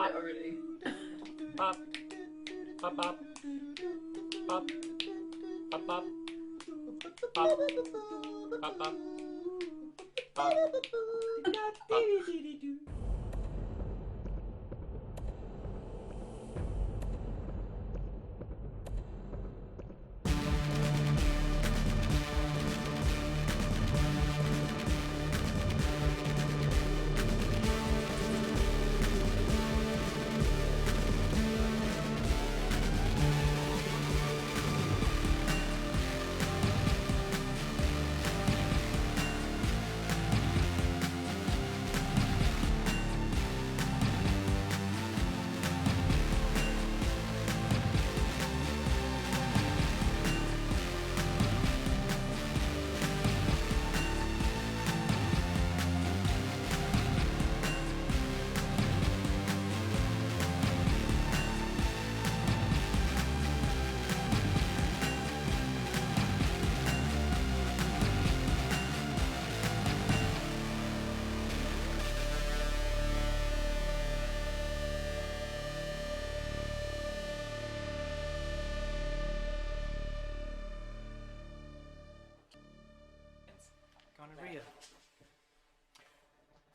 night already. Bop. Bop bop. Bop. Bop bop. Bop. Bop bop. Bop. Bop.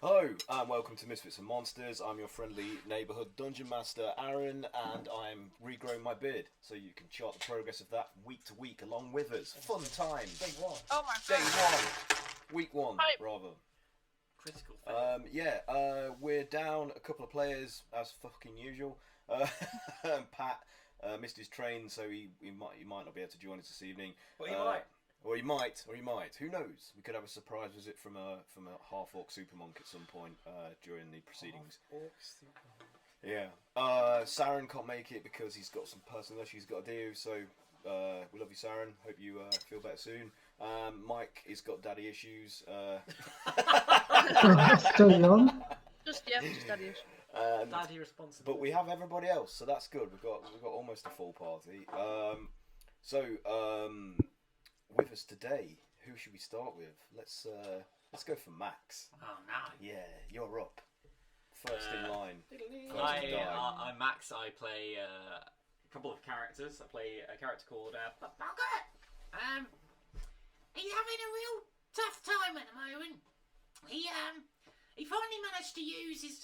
Hello and welcome to Misfits and Monsters. I'm your friendly neighbourhood dungeon master Aaron, and I'm regrowing my beard so you can chart the progress of that week to week along with us. Fun times. Day one. Oh my god. Day one. Week one, rather. Critical. We're down a couple of players as fucking usual. Pat missed his train, so he might not be able to join us this evening. Well, he might. Or he might. Who knows? We could have a surprise visit from a half-orc supermonk at some point during the proceedings. Half-orc supermonk. Yeah. Saren can't make it because he's got some personal issues he's got to do. So we love you, Saren. Hope you feel better soon. Mike, he's got daddy issues. Still on. Just daddy issues. Daddy responsible. But we have everybody else, so that's good. We've got almost a full party. With us today, who should we start with? Let's go for Max. Oh no! Yeah, you're up. First in line. I'm Max. I play a couple of characters. I play a character called Bogart. He's having a real tough time at the moment. He finally managed to use his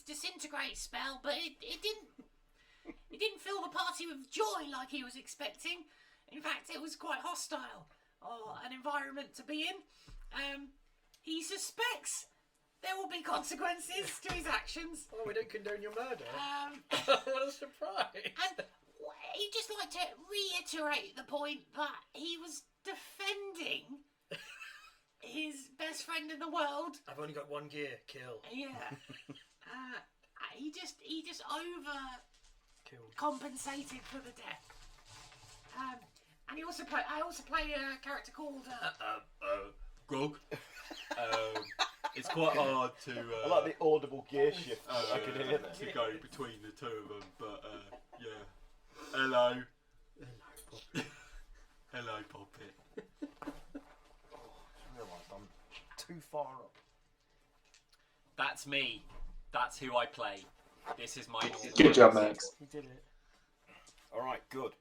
disintegrate spell, but it didn't fill the party with joy like he was expecting. In fact, it was quite hostile, an environment to be in. He suspects there will be consequences to his actions. Oh, we don't condone your murder. What a surprise! And he'd just like to reiterate the point that he was defending his best friend in the world. I've only got one gear. Kill. Yeah. He just Killed. compensated for the death. And I also play a character called Grog. It's quite hard to. I like the audible gear shift. I can hear that. To go between the two of them, but yeah. Hello. Hello, Poppet. Oh, I realised I'm too far up. That's me. That's who I play. This is my. Good job, Max. He did it. All right, good.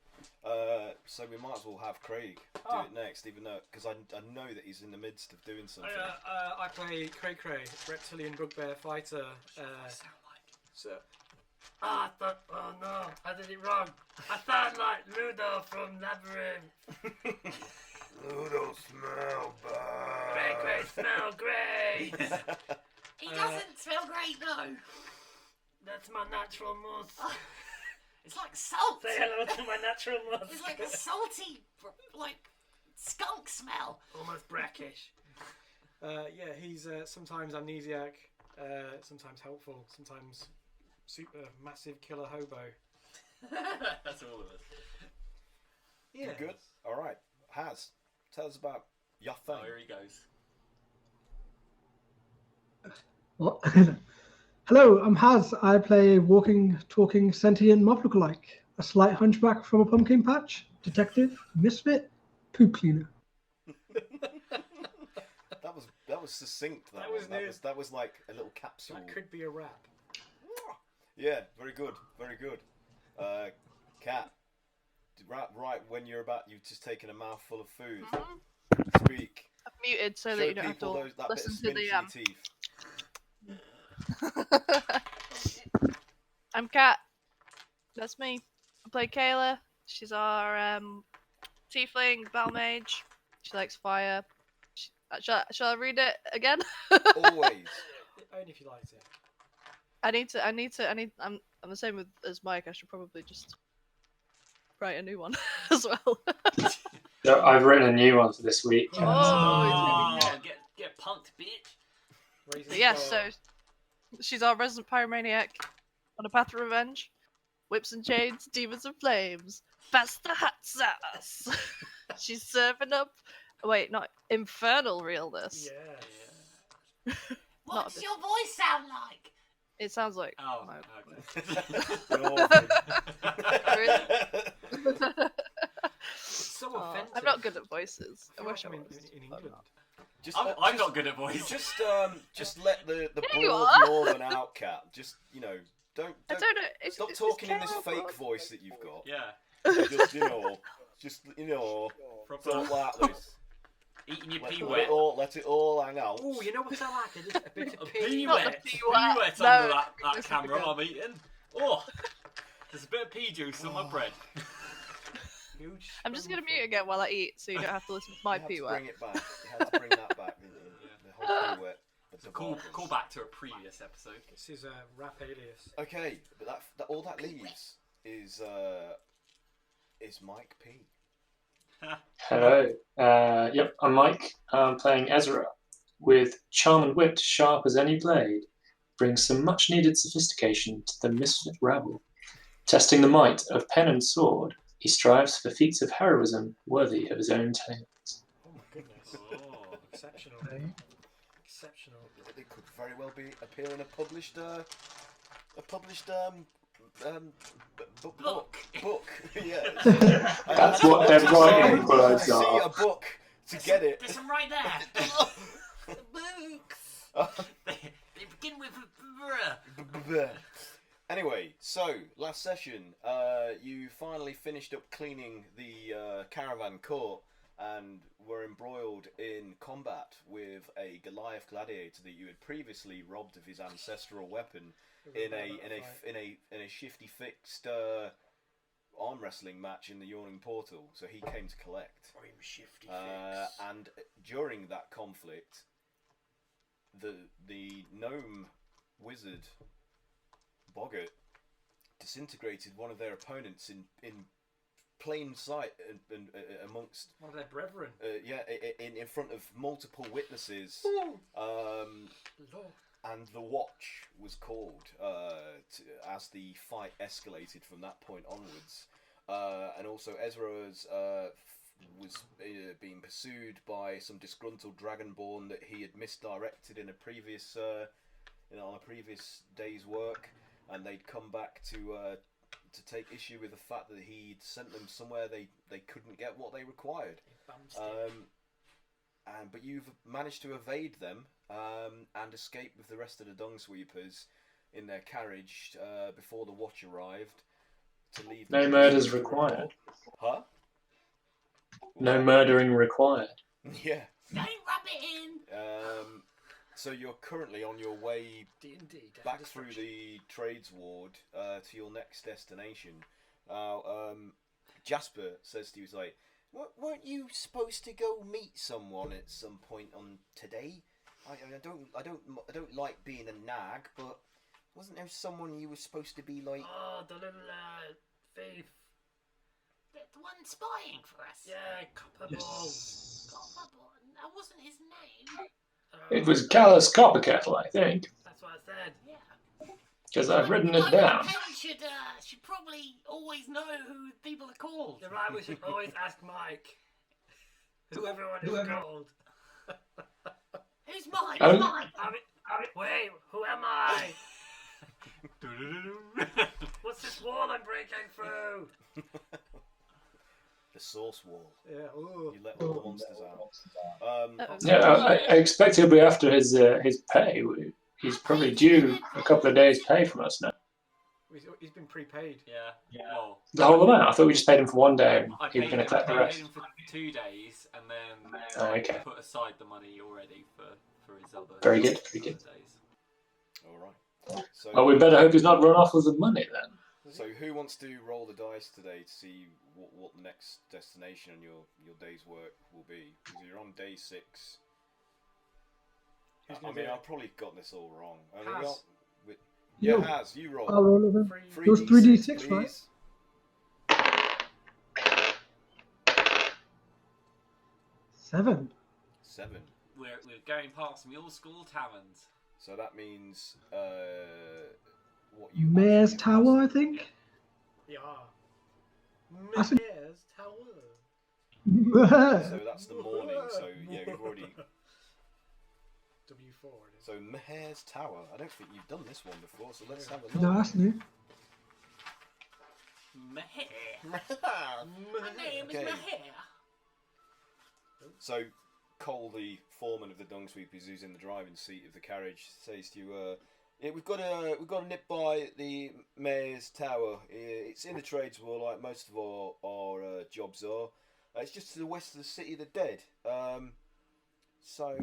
So we might as well have Craig do it next, even though because I know that he's in the midst of doing something. I play Cray, reptilian bugbear fighter. So. Oh no, I did it wrong. I sound like Ludo from Labyrinth. Ludo smell bad. Cray smell great. He doesn't smell great though. That's my natural mousse. It's like salt. Say hello to my natural mousse. It's like a salty, like skunk smell. Almost brackish. Yeah, he's sometimes amnesiac, sometimes helpful, sometimes super massive killer hobo. That's all of us. Yeah. Good. All right. Haz, tell us about your thing. Oh, here he goes. What? Hello, I'm Haz. I play a walking, talking, sentient mob lookalike. A slight hunchback from a pumpkin patch. Detective, misfit, poop cleaner. That was succinct. That was like a little capsule. That could be a rap. Yeah, very good, very good. Cat, right when you've just taken a mouthful of food. Speak. I've muted so Show that you don't have people to that bit of listen to spinach the in your teeth. I'm Kat. That's me. I play Kayla. She's our tiefling battle mage. She likes fire. Shall I read it again? Always. Only if you liked it. I'm the same as Mike. I should probably just write a new one as well. So I've written a new one for this week. Oh, get punked, bitch. Raising yeah, the so bar. she's our resident pyromaniac on a path of revenge. Whips and chains, demons and flames. That's the hot sauce. She's serving up. Wait, not infernal realness. Yeah. What's your voice sound like? It sounds like. Oh, no. okay. So Oh, offensive. I'm not good at voices. I wish I I'm was. in England. I'm not good at voice. Just let the Yeah, you broad are. northern out, Cat. Just don't. I don't know. Stop it's talking in this terrible. fake voice that you've got. Yeah. Just Proper talk like this. eating your Let, pee let wet. it all hang out. Oh, you know what I like? A bit of Pee pee. Not the wet. pee Pee wet. wet No, under that this is camera good. I'm eating. Oh, there's a bit of pee juice on my bread. Huge I'm just gonna spoonful. mute again while I eat, so you don't have to listen to my You had pee to wet. bring it back. You had to bring that back. The whole pee wet. The Call back to a previous episode. This is a rap alias. Okay, but that all that leaves is Mike P. Hello. Yep, I'm Mike. I'm playing Ezra. With charm and wit sharp as any blade, brings some much needed sophistication to the misfit rabble. Testing the might of pen and sword, he strives for feats of heroism worthy of his own tales. Oh my goodness. Oh. Exceptional. Exceptional. It could very well be appear in a published book. Yeah. That's what they're writing words I see are. a book to get it. There's some right there. The books. They begin with. Anyway, so last session, you finally finished up cleaning the caravan court and were embroiled in combat with a Goliath gladiator that you had previously robbed of his ancestral weapon in a shifty fixed arm wrestling match in the Yawning Portal. So he came to collect. I'm shifty fix. And during that conflict, the gnome wizard Boggart disintegrated one of their opponents in plain sight and amongst One of their brethren. in front of multiple witnesses. Lord. And the watch was called as the fight escalated from that point onwards. And also Ezra was being pursued by some disgruntled dragonborn that he had misdirected in a previous on a previous day's work, and they'd come back to take issue with the fact that he'd sent them somewhere they couldn't get what they required. But you've managed to evade them and escape with the rest of the dung sweepers in their carriage before the watch arrived to leave. No murders required. Huh? No murdering required. Yeah. Don't rub it in. So you're currently on your way D&D. back through the trades ward to your next destination. Jasper says to you, he's like, weren't you supposed to go meet someone at some point on today? I don't like being a nag, but wasn't there someone you were supposed to be like? Oh, the little thief. The one spying for us. Yeah, Copperball. Yes. That wasn't his name. It was Callus Copperkettle, I think, That's what I said. Yeah. because I've written it down. Pen should probably always know who people are called. You're right, we should always ask Mike. Who everyone is called. Who's Mike? Oh. Who's Mike? Wait, who am I? What's this wall I'm breaking through? The source wall. Yeah, ooh. You let all the monsters out. Yeah, I expect he'll be after his pay. He's probably due a couple of days' pay from us now. He's been prepaid. Yeah. Well, The whole amount? I thought we just paid him for one day and I he was paid going to him. collect the I rest. paid him for 2 days, and then Oh, I okay. put aside the money already for his other. Very good, very other good. days. All right. So, Well, we better hope he's not run off with the money then. so who wants to roll the dice today to see what the next destination on your day's work will be? Because you're on day 6. Who's I gonna mean, do it? I've probably got this all wrong. I mean, Has. yeah, Yo. Has, you roll. I'll roll over. Free- It was 3d6, right? please. 7. 7. We're going past Mule School Taverns. So that means what you Mayor's actually Tower, I lost. think. Yeah. That's a- Mayor's Tower. So that's the morning. So yeah, we've already. W4 it is. So Mayor's Tower. I don't think you've done this one before. So let's have a look. No, that's new. My Meh. name Okay. is my hair. So Cole, the foreman of the dung sweepers, who's in the driving seat of the carriage, says to you, "Yeah, we've got a nip by the Mayor's Tower. It's in the trades war, like most of our jobs are. It's just to the west of the City of the Dead. So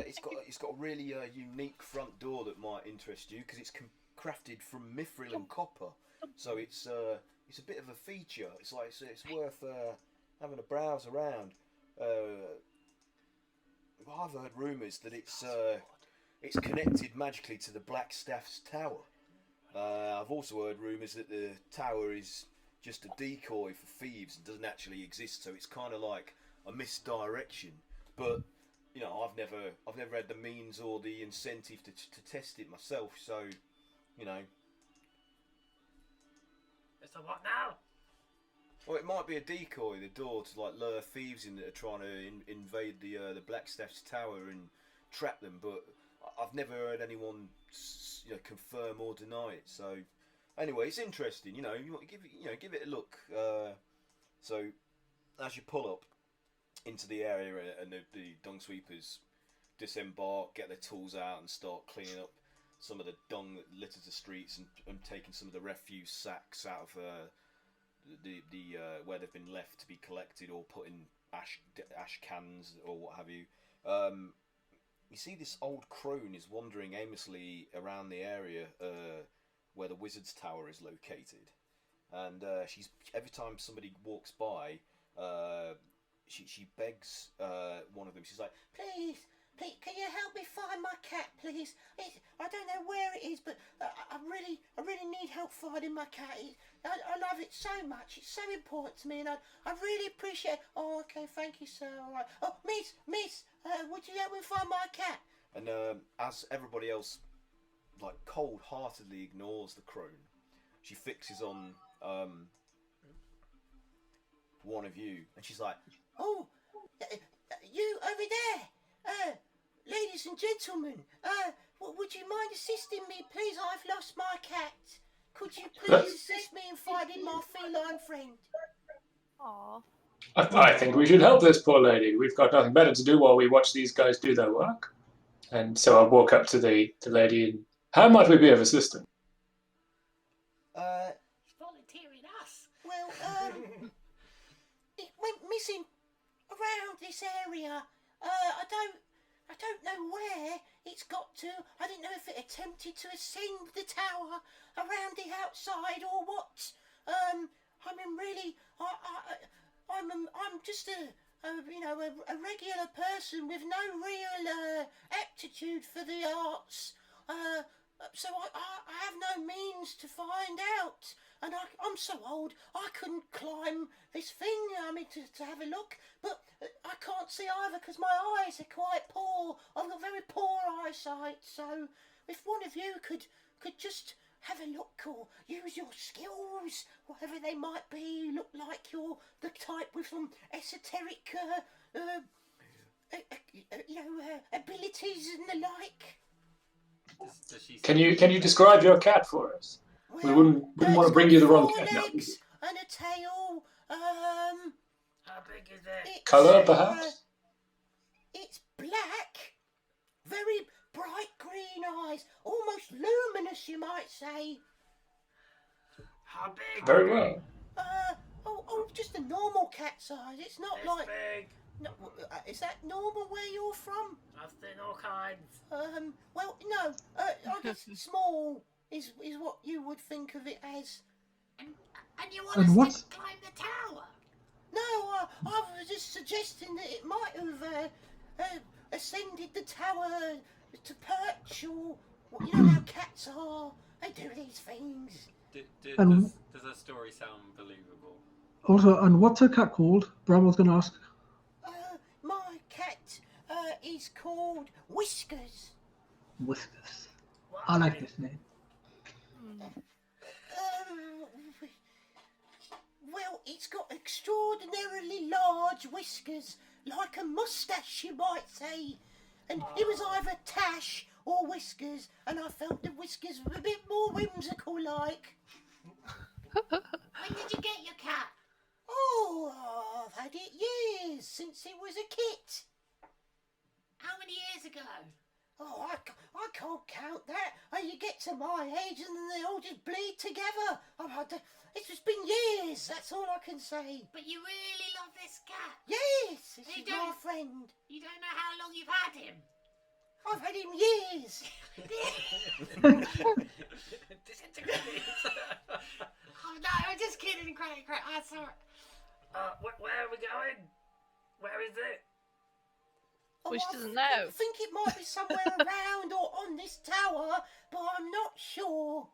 it's got a really unique front door that might interest you because it's crafted from mithril and copper. So it's a bit of a feature. It's worth having a browse around. I've heard rumours that it's connected magically to the Black Staff's tower. I've also heard rumours that the tower is just a decoy for thieves and doesn't actually exist. So it's kind of like a misdirection. But you know, I've never had the means or the incentive to test it myself. So you know, It's a what now? well, it might be a decoy, the door to like lure thieves in that are trying to invade the Blackstaff's tower and trap them. But I've never heard anyone confirm or deny it. So anyway, it's interesting. You know, you want to give it a look. So as you pull up into the area and the dung sweepers disembark, get their tools out and start cleaning up some of the dung that litters the streets and taking some of the refuse sacks out of the where they've been left to be collected or put in ash cans or what have you. You see this old crone is wandering aimlessly around the area where the wizard's tower is located, and she's every time somebody walks by, she begs one of them. She's like, Please, can you help me find my cat, please? I don't know where it is, but I really need help finding my cat. I love it so much. It's so important to me, and I really appreciate. Oh, okay, thank you, sir. All right. Oh, Miss, would you help me find my cat? and as everybody else like cold-heartedly ignores the crone, she fixes on one of you, and she's like, Oh, you over there. Ladies and gentlemen, would you mind assisting me, please? I've lost my cat. Could you please assist me in finding my feline friend? Aw. I think we should help this poor lady. We've got nothing better to do while we watch these guys do their work. And so I walk up to the lady and, how might we be of assistance? He's volunteering us. Well, it went missing around this area. I don't know where it's got to. I didn't know if it attempted to ascend the tower around the outside or what. I mean, really, I'm just a regular person with no real aptitude for the arts. So I have no means to find out. And I'm so old, I couldn't climb this thing, to have a look. But I can't see either because my eyes are quite poor. I've got very poor eyesight. So if one of you could just have a look or use your skills, whatever they might be, look like you're the type with some esoteric, abilities and the like. Does she Can you describe your cat for us? We wouldn't want to it's bring got you the wrong 4 cat. No. legs and a tail. How big is it? Colour, perhaps? It's black, very bright green eyes, almost luminous, you might say. How big? Very well. Just a normal cat size. It's not This like. big. No, is that normal where you're from? I've seen all kinds. Well, no. I guess small is what you would think of it as. And you want And us what's- to climb the tower? No, I was just suggesting that it might have ascended the tower to perch, or you know how cats are. They do these things. And- Does that story sound believable? Also, and what's her cat called? Bramwell's going to ask. My cat is called Whiskers. Whiskers. I like this name. Well, it's got extraordinarily large whiskers, like a moustache, you might say. And it was either Tash or Whiskers, and I felt the Whiskers were a bit more whimsical-like. When did you get your cat? Oh, I've had it years, since it was a kit. How many years ago? Oh, I can't count that. You get to my age and then they all just bleed together. It's just been years, that's all I can say. But you really love this cat. Yes, this You is my don't- friend. You don't know how long you've had him. I've had him years. Disintegrate. Oh no, I'm just kidding, Craig. I'm sorry. Where are we going? Where is it? Which I doesn't know. I think it might be somewhere around or on this tower, but I'm not sure.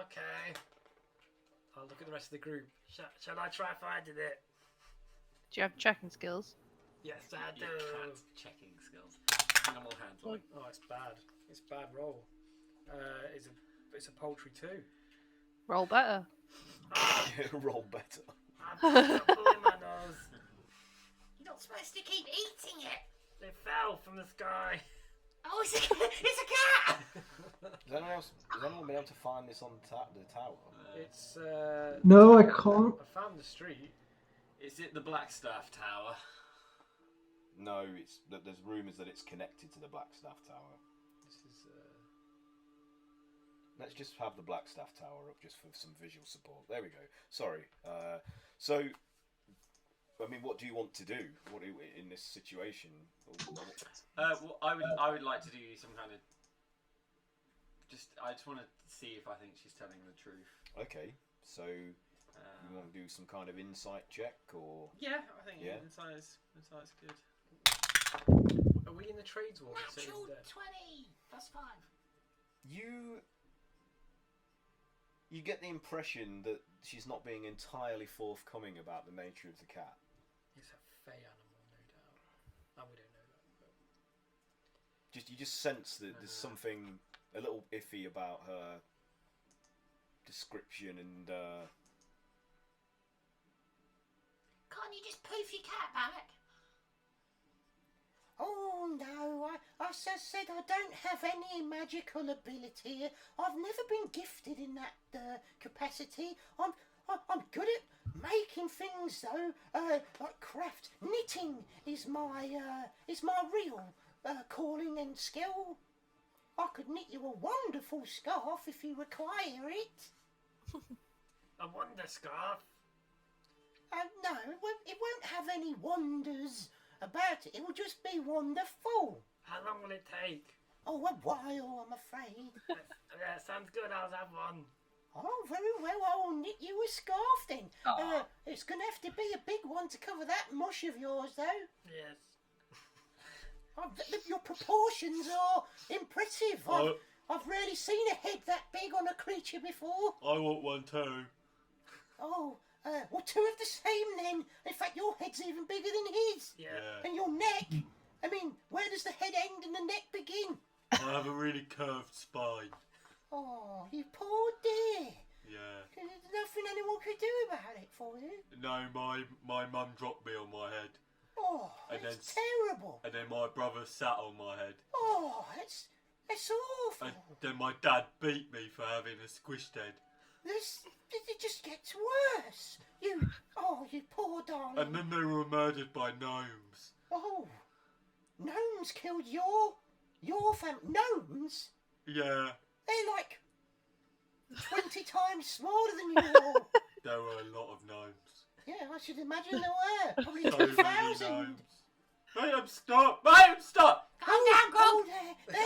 Okay. I'll look at the rest of the group. Shall I try finding it? Do you have checking skills? Yes, I do. Your cat's checking skills. Animal handling. Oh, it's bad. It's a bad roll. It's a poultry too. Roll better. Roll better. I'm pulling my nose. You're not supposed to keep eating it. It fell from the sky. Oh, it's a cat. Has anyone been able to find this on the tower? It's No, I can't. I found the street. Is it the Blackstaff Tower? No, there's rumours that it's connected to the Blackstaff Tower. This is Let's just have the Blackstaff Tower up just for some visual support. There we go. Sorry. So, I mean, what do you want to do? What in this situation? Well, I would like to do some kind of. I just want to see if I think she's telling the truth. Okay, so you want to do some kind of insight check, or Yeah, I think Yeah. insight's good. Are we in the trades war? Natural 20 plus 5. you get the impression that she's not being entirely forthcoming about the nature of the cat. It's a fey animal, no doubt. And we don't know that. But... You just sense that there's something a little iffy about her description and. Can't you just poof your cat back? Oh no, I just said I don't have any magical ability. I've never been gifted in that capacity. I'm good at making things though, like craft. Knitting is my real calling and skill. I could knit you a wonderful scarf if you require it. A wonder scarf? No, it won't have any wonders about it. It will just be wonderful. How long will it take? Oh, a while, I'm afraid. Yeah, sounds good. I'll have one. Oh, very well. I'll knit you a scarf then. Aw. It's going to have to be a big one to cover that mush of yours, though. Yes. Your proportions are impressive. I've rarely seen a head that big on a creature before. I want one too. Oh, well, two of the same then. In fact, your head's even bigger than his. Yeah. And your neck. I mean, where does the head end and the neck begin? I have a really curved spine. Oh, you poor dear. Yeah. There's nothing anyone could do about it for you. No, my mum dropped me on my head, Oh, And that's then- terrible. and then my brother sat on my head, Oh, that's awful. and then my dad beat me for having a squished head, It just gets worse. You poor darling. and then they were murdered by gnomes. Oh, gnomes killed your family. Gnomes? Yeah. 20 times smaller than you all. There were a lot of gnomes. Yeah, I should imagine there were. Probably So many 2,000. gnomes. Ma'am, stop! Ma'am, stop! Calm down, Grog. There.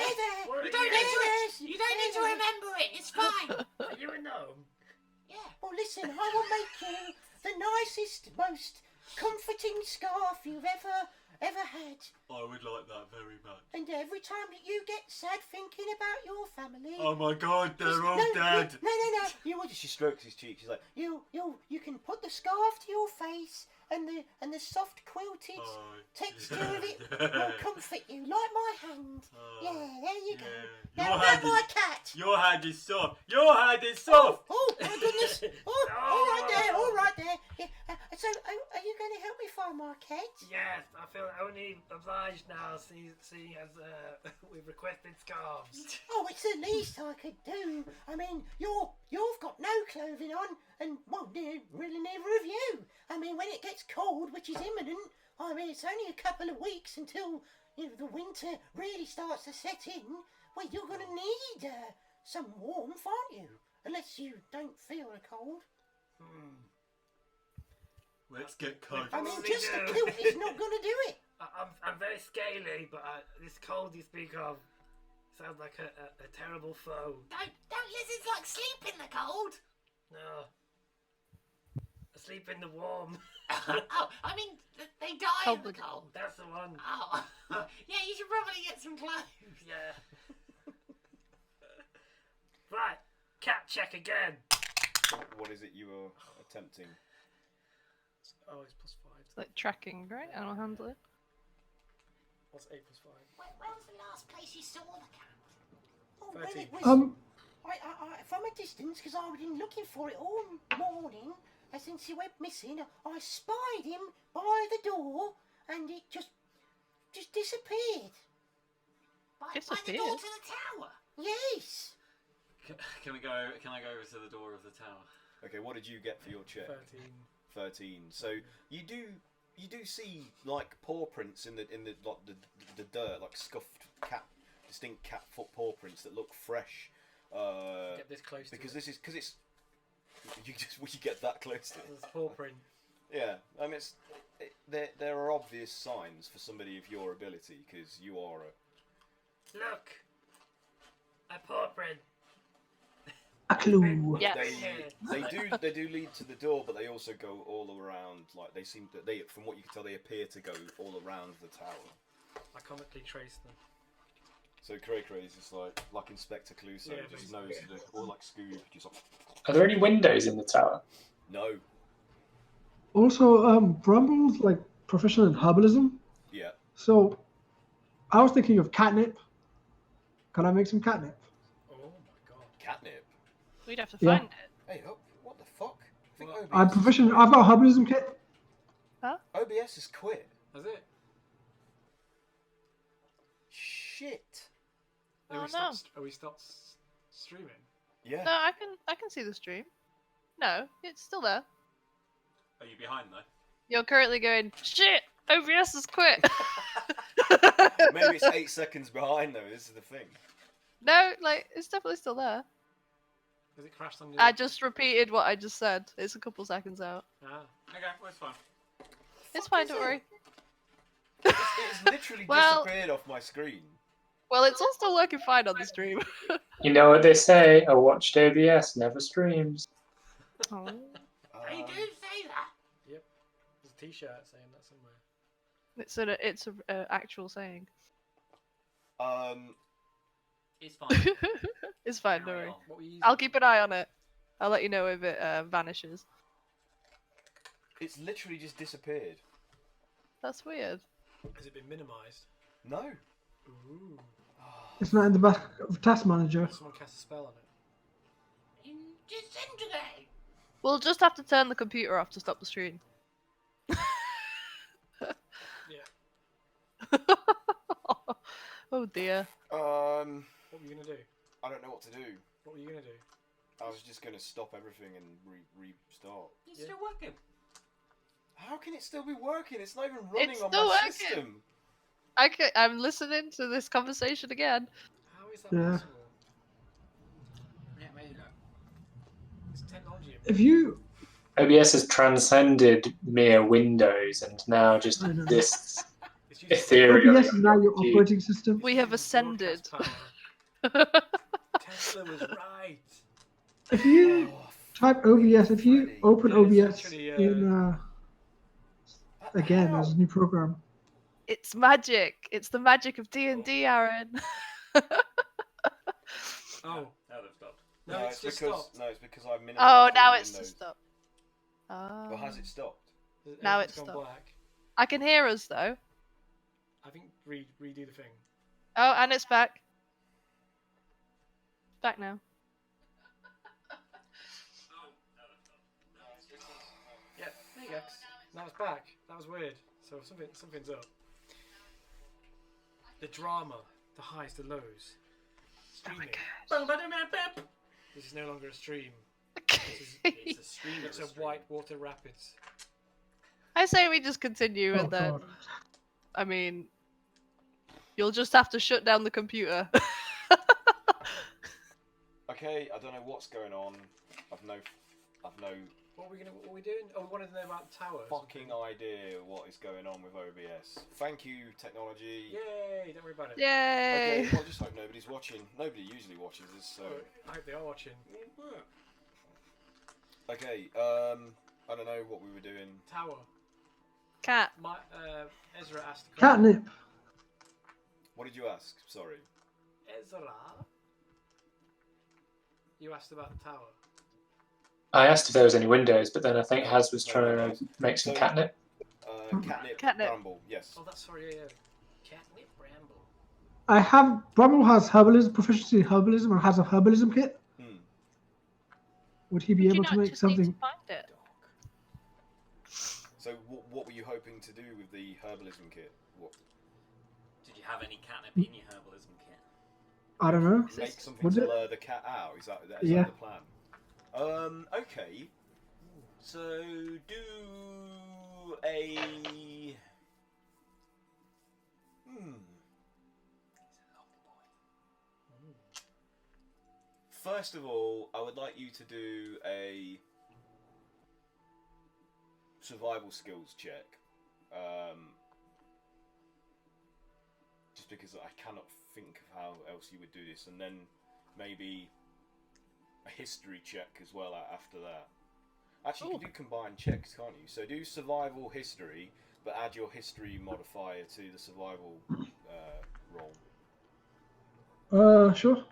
You don't need to remember it. It's fine. Are you a gnome? Yeah. Well, listen, I will make you the nicest, most comforting scarf you've ever had. I would like that very much. And every time that you get sad thinking about your family... Oh my god, they're just- all no, dead! No. You will She strokes his cheek. She's like, You can put the scarf to your face, and the soft quilted Oh, texture yeah, of it yeah. will comfort you, like my hand. Oh, Yeah, there you go. yeah. Now Your about hand my is- cat. Your hand is soft! Your hand is soft! Oh my goodness! Oh, all right there. Yeah. So, are you going to help me find my cat? Yes, I feel only obliged now, seeing as we've requested scarves. Oh, it's the least I could do. I mean, you've got no clothing on, and well, really neither of you. I mean, when it gets cold, which is imminent, I mean, it's only a couple of weeks until the winter really starts to set in. Well, you're going to need some warmth, aren't you? Unless you don't feel the cold. Let's get coats. I mean, Probably just a do. kilt is not going to do it. I'm very scaly, but this cold you speak of sounds like a terrible foe. Don't lizards like sleep in the cold? No. Asleep in the warm. Oh, I mean, they die in the Cold. cold. That's the one. Oh, yeah, you should probably get some clothes. Yeah. Right. Cat check again. what is it you are attempting? Oh, it's +5. It's like tracking, right? Animal handling. What's 8 + 5? Where was the last place you saw the cat? Oh, 13. well, it was, I, from a distance, because I've been looking for it all morning, and since he went missing, I spied him by the door, and it just disappeared. By the Disappeared? door to the tower. Yes. Can I go over to the door of the tower? Okay, what did you get for your check? 13. 13. So you do see like paw prints in the like the dirt, like scuffed distinct cat foot paw prints that look fresh. Get this close Because to it. it's you get that close to it. There's a paw print. Yeah, I mean there are obvious signs for somebody of your ability because you are a. Look! A paw print. A clue. Yes. They do lead to the door, but they also go all around. Like they seem that from what you can tell, they appear to go all around the tower. I comically trace them. So Cray is just like Inspector Clouseau, Yeah, just basically. knows the, or like Scoob, just like Are there any windows in the tower? no, Also, Brumble's like professional in herbalism. yeah. So I was thinking of catnip. Can I make some catnip? Oh my god. Catnip. We'd have to Yeah. find it. Hey, what the fuck? I think What? OBS, I'm proficient. I've got a herbalism kit. OBS has quit. Is it? Shit. Oh, Are we stopped streaming? Yeah. No, I can see the stream. No, it's still there. Are you behind though? You're currently going, shit, OBS has quit. Maybe it's 8 seconds behind though. This is the thing. No, like, it's definitely still there. Has it crashed on you? I just repeated what I just said. It's a couple seconds out. Ah. Okay, well, it's fine. It's fine, is don't it? worry. It's literally Well- disappeared off my screen. Well, it's all still working fine on the stream. You know what they say, a watched OBS never streams. Oh. They do say that. There's a t-shirt saying that somewhere. It's a actual saying. It's fine. It's fine, don't Carry worry. on. What were you using? I'll keep an eye on it. I'll let you know if it vanishes. It's literally just disappeared. That's weird. Has it been minimised? No. Ooh. It's not in the back of Task Manager. Someone cast a spell on it. Disintegrate. We'll just have to turn the computer off to stop the stream. Yeah. Oh dear. What were you gonna do? I don't know what to do. What were you gonna do? I was just gonna stop everything and restart. It's Yeah. still working. How can it still be working? It's not even running It's on still my working. system. I'm listening to this conversation again. How is that Yeah. possible? Yeah, maybe not. technology. If you, OBS has transcended mere Windows and now just I know. exists It's using ethereally. OBS is now your Computer. operating system. We have broadcast ascended. power. Tesla was right. If you type OBS, if you open Yeah, it's OBS actually, in again as a new program, It's magic. It's the magic of D&D, Aaron. Oh, Now they've stopped. no, it's just because stopped. no, it's because I minimized Oh, all now the it's windows. just stopped. Oh. Well, has it stopped? Now Everything's it's gone stopped. black. I can hear us though. I think redo the thing. Oh, and it's back. Back now. Yeah, there you go. Now it's back. That was weird. So something's up. The drama, the highs, the lows. Streaming. This is no longer a stream. It's a stream. It's a whitewater rapids. I say we just continue oh and then, god, I mean, you'll just have to shut down the computer. Okay, I don't know what's going on. I've no What are we doing? Oh, we wanted to know about the tower. fucking idea what is going on with OBS. Thank you, technology. Yay! Don't worry about it. Yay! Okay, well, I just hope nobody's watching. Nobody usually watches this, so. I hope they are watching. Okay, I don't know what we were doing. Tower. Cat. Ezra asked a question. catnip. What did you ask? Sorry. Ezra? You asked about the tower. I asked if there was any windows, but then I think Haz was trying to make some catnip. Catnip, Catnip. bramble, yes. Oh, that's sorry, yeah. Catnip bramble. I have Bramble has herbalism proficiency in herbalism and has a herbalism kit. Hmm. Would he be Would you able to not make just need something? to find it? So, what were you hoping to do with the herbalism kit? What? Did you have any catnip in your herbalism kit? I don't know. Make something Would to it? lure the cat out? Is that Yeah. the plan? Okay. So do a. First of all, I would like you to do a survival skills check. Just because I cannot think of how else you would do this, and then maybe a history check as well after that. Actually, you can do combined checks, can't you? So do survival history, but add your history modifier to the survival roll. Sure.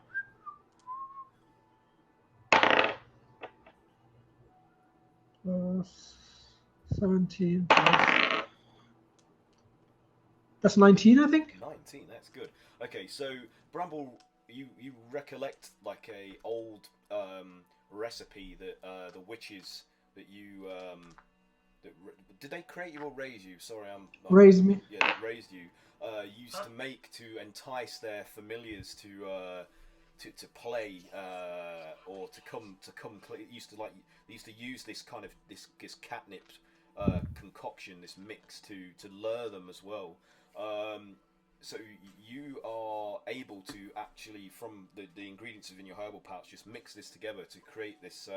Uh, 17 plus. That's 19, I think. 19, that's good. Okay, so Bramble, you recollect like a old recipe that the witches that you did they create you or raise you? Sorry, I'm Raised me. Yeah, that raised you. Used to make to entice their familiars to play or to come. Used to they used to use this kind of this catnip concoction, this mix to lure them as well. So you are able to actually, from the ingredients within your herbal pouch, just mix this together to create this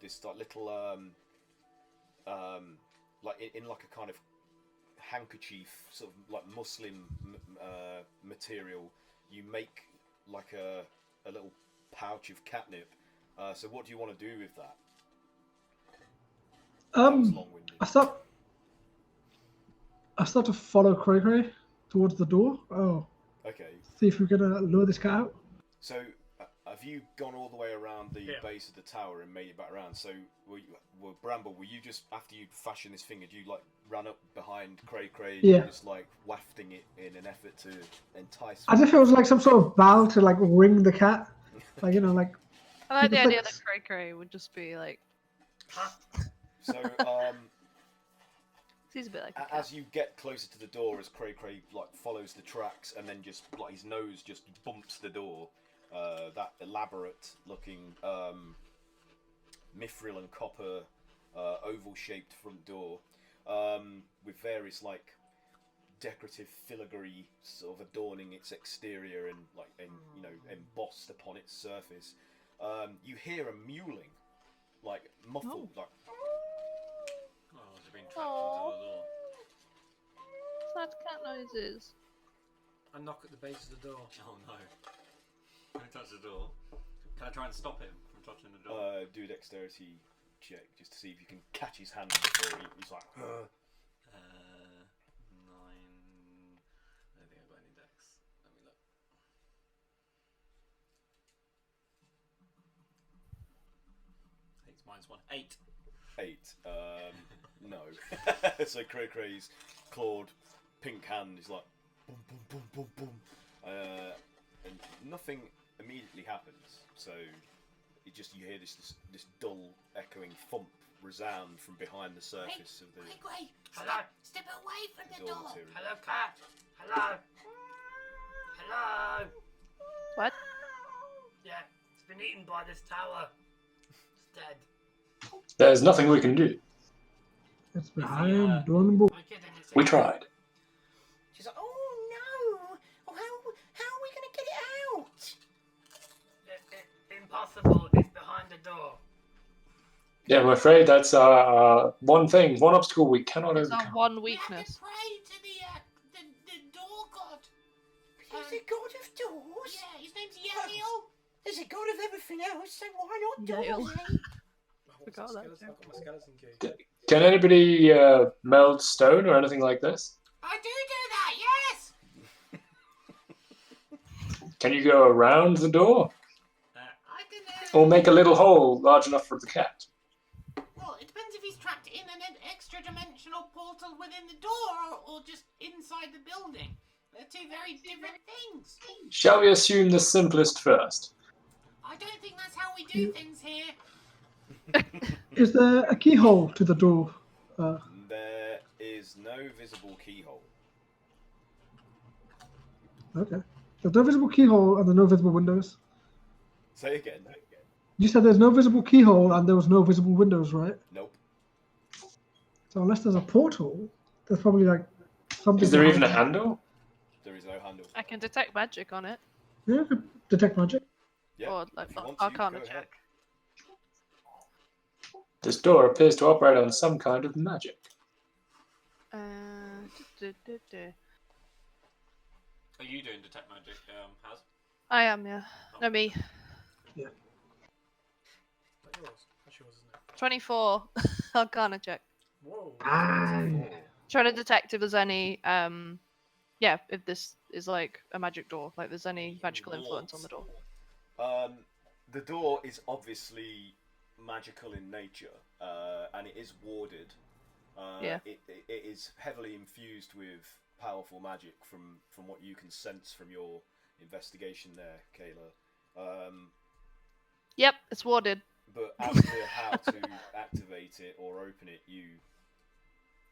this little like in like a kind of handkerchief, sort of like muslin material. You make like a little pouch of catnip. So what do you want to do with that? That was long-winded. I start to follow Cray Cray towards the door. Oh. Okay. See if we can lure this cat out. So have you gone all the way around the base of the tower and made it back around? So Bramble, were you just, after you fashioned this thing, did you like run up behind Cray Cray and just like wafting it in an effort to entice? As if it was like some sort of bow to like ring the cat, like like. I like the idea that Cray Cray would just be like. So He's a bit like. As you get closer to the door, as Cray Cray like follows the tracks, and then just like his nose just bumps the door. That elaborate-looking mithril and copper oval-shaped front door with various like decorative filigree sort of adorning its exterior and embossed upon its surface. You hear a mewling like muffled, like. Oh, they've been trapped Aw. into the door. Sad cat noises. I knock at the base of the door. Oh no. Don't touch the door. Can I try and stop him from touching the door? Do a dexterity check just to see if you can catch his hand before he's like. 9. I don't think I've got any dex. Let me look. -1. 8. 8. No. So Cray Cray's clawed pink hand is like boom, boom, boom, boom, boom, and nothing immediately happens. So you hear this dull echoing thump resound from behind the surface of the Gray, Hello? step away from the door door. material. Hello, cat. Hello. Hello. What? Yeah, it's been eaten by this tower. It's dead. There's nothing we can do. It's behind the door in the book. I'm kidding. It's We tried. She's like, oh no! Oh, how are we going to get it out? Impossible. It's behind the door. Yeah, I'm afraid that's one thing, one obstacle we cannot It's our overcome. one We have to weakness. pray to the door god. He's a god of doors. Yeah, his name's Yale. There's a god of everything else, so why not Yale. doors, eh? Forgot that I've got my skeleton key. Can anybody meld stone or anything like this? I do that, yes. Can you go around the door? I can. Or make a little hole large enough for the cat? Well, it depends if he's trapped in an extra dimensional portal within the door or just inside the building. They're two very different things. Shall we assume the simplest first? I don't think that's how we do things here. Is there a keyhole to the door? There is no visible keyhole. Okay. There's no visible keyhole and there are no visible windows. Say again. You said there's no visible keyhole and there was no visible windows, right? Nope. So unless there's a portal, there's probably like something. Is there even a behind it. handle? There is no handle. I can detect magic on it. Yeah, I could detect magic. Yeah. Or like if you want to, Arcana go ahead. check. This door appears to operate on some kind of magic. Uh, du- du- du- du. Are you doing detect magic, Haz? I am, yeah. No, me. Yeah. That's yours. That's yours, isn't it? 24. Arcana check. Whoa. Aye. Trying to detect if there's any, yeah, if this is like a magic door, like there's any magical influence on the door. The door is obviously magical in nature, and it is warded. Yeah. It is heavily infused with powerful magic from what you can sense from your investigation there, Kayla. Yep, it's warded. But as to how to activate it or open it, you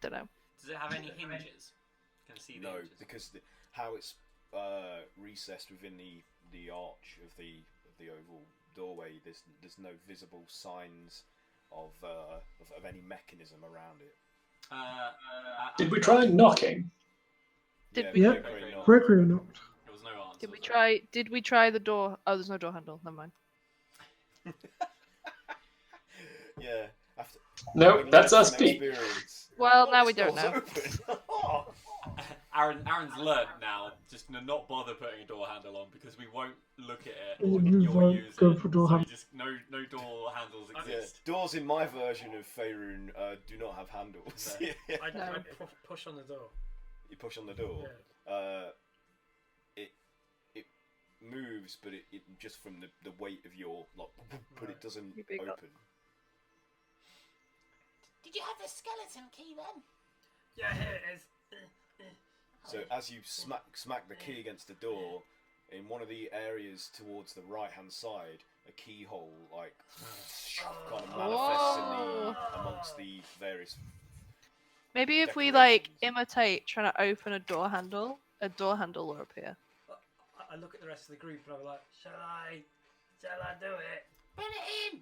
Don't know. Does it have any hinges? Can I see the know, hinges? because how it's recessed within the arch of the oval doorway. There's no visible signs of any mechanism around it. Did we try knocking? Did Yeah, we- Yep. very not. Gregory knocked. There was no answer. Did we was there? try? Did we try the door? Oh, there's no door handle. Never mind. Yeah. After No, that's us, an Pete. experience. Well, now we Door's don't know. open. Aaron's learnt now just to not bother putting a door handle on because we won't look at it You or you're won't using go it. for door So handle. just no door handles Yeah, exist. doors in my version of Faerun do not have handles. No. Yeah. I No. push on the door. You push on the door. Yeah. It moves, but it just from the weight of your but it doesn't You big up. open. Did you have the skeleton key then? Yeah, here it is. So as you smack the key against the door, in one of the areas towards the right hand side, a keyhole kind of manifests amongst the various. Maybe if we like Decorations. imitate trying to open a door handle will appear. I look at the rest of the group and I'm like, shall I do it? Put it in.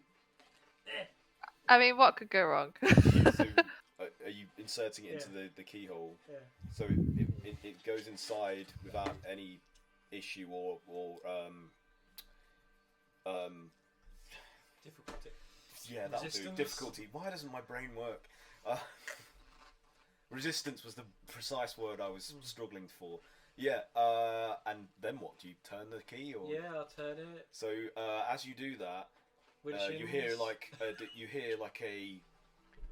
I mean, what could go wrong? So, are you inserting it into the keyhole? Yeah. So it goes inside without any issue or Difficulty. Yeah, that'll do. Resistance? Difficulty. Why doesn't my brain work? Resistance was the precise word I was struggling for. Yeah, and then what? Do you turn the key, or? Yeah, I'll turn it. So as you do that, you Windshields. hear like a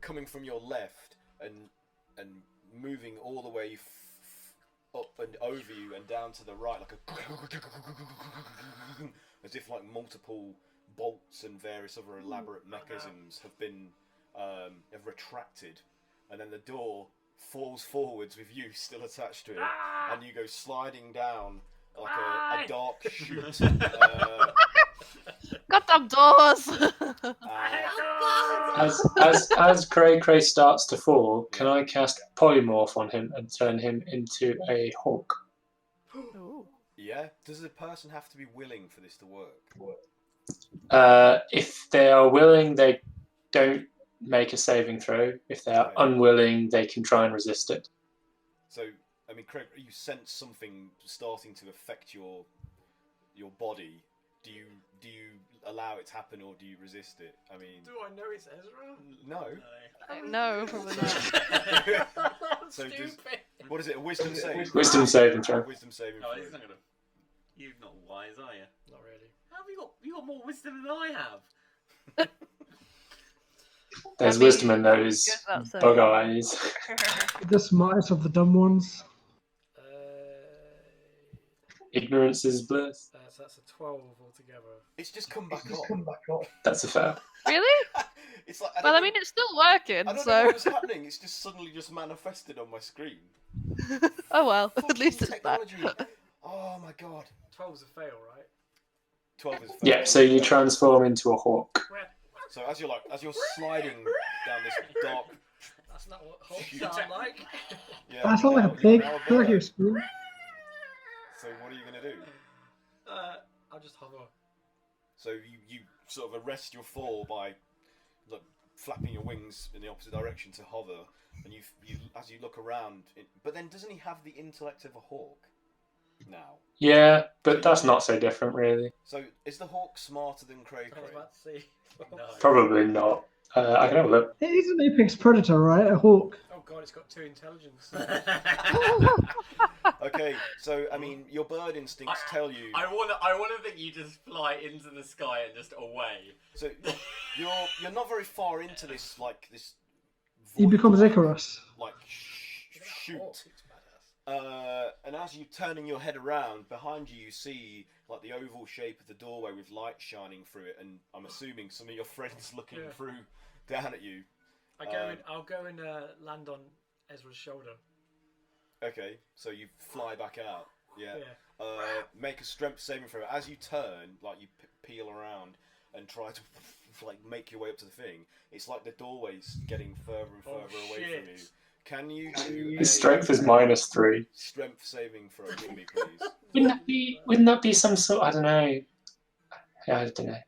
coming from your left and moving all the way up and over you and down to the right, like as if like multiple bolts and various other elaborate mechanisms have been have retracted, and then the door falls forwards with you still attached to it, and you go sliding down like a dark chute. Goddamn doors! As Cray starts to fall, can I cast Polymorph on him and turn him into a hawk? Ooh. Yeah. Does the person have to be willing for this to work? If they are willing, they don't make a saving throw. If they are unwilling, they can try and resist it. So, I mean, Craig, you sense something starting to affect your body. Do you allow it to happen, or do you resist it? I mean, Do I know it's Ezra? no. No, probably not. So what is it? A wisdom save? Wisdom saving throw. Wisdom saving Oh, throw. he's not gonna. You're not wise, are you? Not really. How have you got more wisdom than I have? There's I mean, wisdom in those good, that's it. bug eyes. The smartest of the dumb ones. Ignorance is bliss. So that's a 12 altogether. It's just come back on. That's a fair. Really? It's like Well, I mean, it's still working, I don't know so. what was happening. It's just suddenly just manifested on my screen. Oh well, at Fucking least it's back. technology. Oh my god. 12's a fail, right? 12 is. Yeah, so you transform into a hawk. So as you're sliding down this dark. That's not what hawks sound like. Yeah. I sound like a now pig. you're Feel like bird. you're screaming. So what are you gonna do? I'll just hover. So you sort of arrest your fall by flapping your wings in the opposite direction to hover, and you as you look around. But then doesn't he have the intellect of a hawk? Now. Yeah, but that's not so different, really. So is the hawk smarter than Cray I was Cray? about to say. No. Probably not. I can have a look. It is an apex predator, right? A hawk. Oh god, it's got 2 intelligence. Okay, so I mean, your bird instincts tell you. I wanna think you just fly into the sky and just away. So you're not very far into this He void, becomes Icarus. like shoot. And as you're turning your head around, behind you see like the oval shape of the doorway with light shining through it, and I'm assuming some of your friends looking through down at you. I'll go and land on Ezra's shoulder. Okay, so you fly back out. Yeah. Make a strength saving throw. As you turn, like you peel around and try to like make your way up to the thing. It's like the doorway's getting further and further away from you. Can you do His strength is -3. strength saving throw for me, please? Wouldn't that be some sort? I don't know. Yeah, I don't know.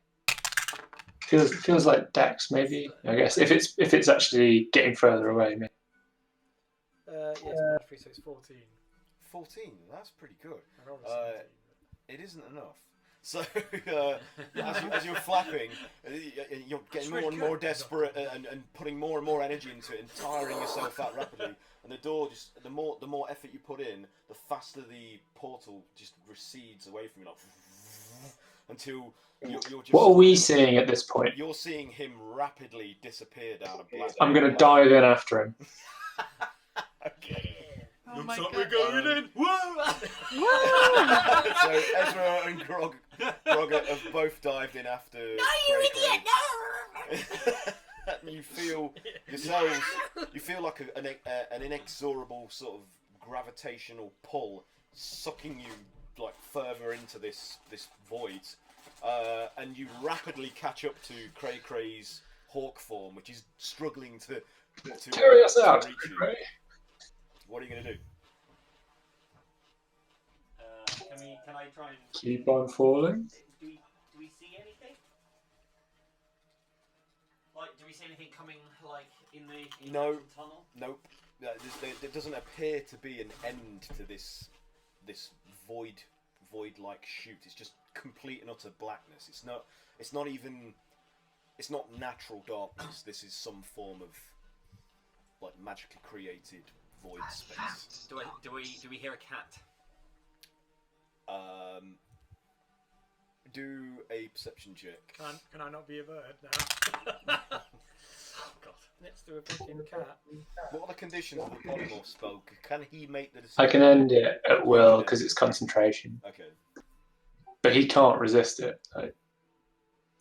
Feels like Dex, maybe. I guess if it's actually getting further away. Maybe. Yes, -3, so it's 14. 14. That's pretty good. I rolled a 17. It isn't enough. So as you're flapping, you're getting more and more desperate and putting more and more energy into it and tiring yourself out rapidly. And the door just the more effort you put in, the faster the portal just recedes away from you, like, until you're just. What are we seeing at this point? You're seeing him rapidly disappear down a black. I'm gonna dive in after him. Okay. Oh my Looks god. like we're going in. Woo! So Ezra and Grogger have both dived in after. No, you idiot! No! You feel yourselves. You feel like an inexorable sort of gravitational pull, sucking you like further into this void, and you rapidly catch up to Cray Cray's hawk form, which is struggling to Carry us out. reach you. What are you gonna do? Can I try and Keep on falling. do we see anything? Like, do we see anything coming like in the No. tunnel? Nope. There doesn't appear to be an end to this void-like chute. It's just complete and utter blackness. It's not even it's not natural darkness. This is some form of like magically created void space. Do we hear a cat? Do a perception check. Can I not be a bird now? Oh god. Let's do a fucking cat. What are the conditions of the polymorph spell? Can he make the decision? I can end it at will because it's concentration. Okay. But he can't resist it. So.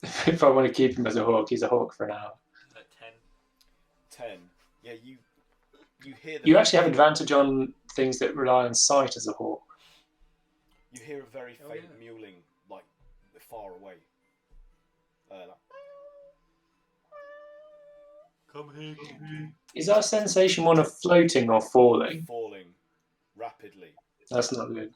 If I want to keep him as a hawk, he's a hawk for an hour. 10. 10. Yeah, you hear the... You actually have advantage on things that rely on sight as a hawk. You hear a very faint mewling, like, far away. Like... Come here, kitty. Is our sensation one of floating or falling? Falling. Rapidly. That's not good.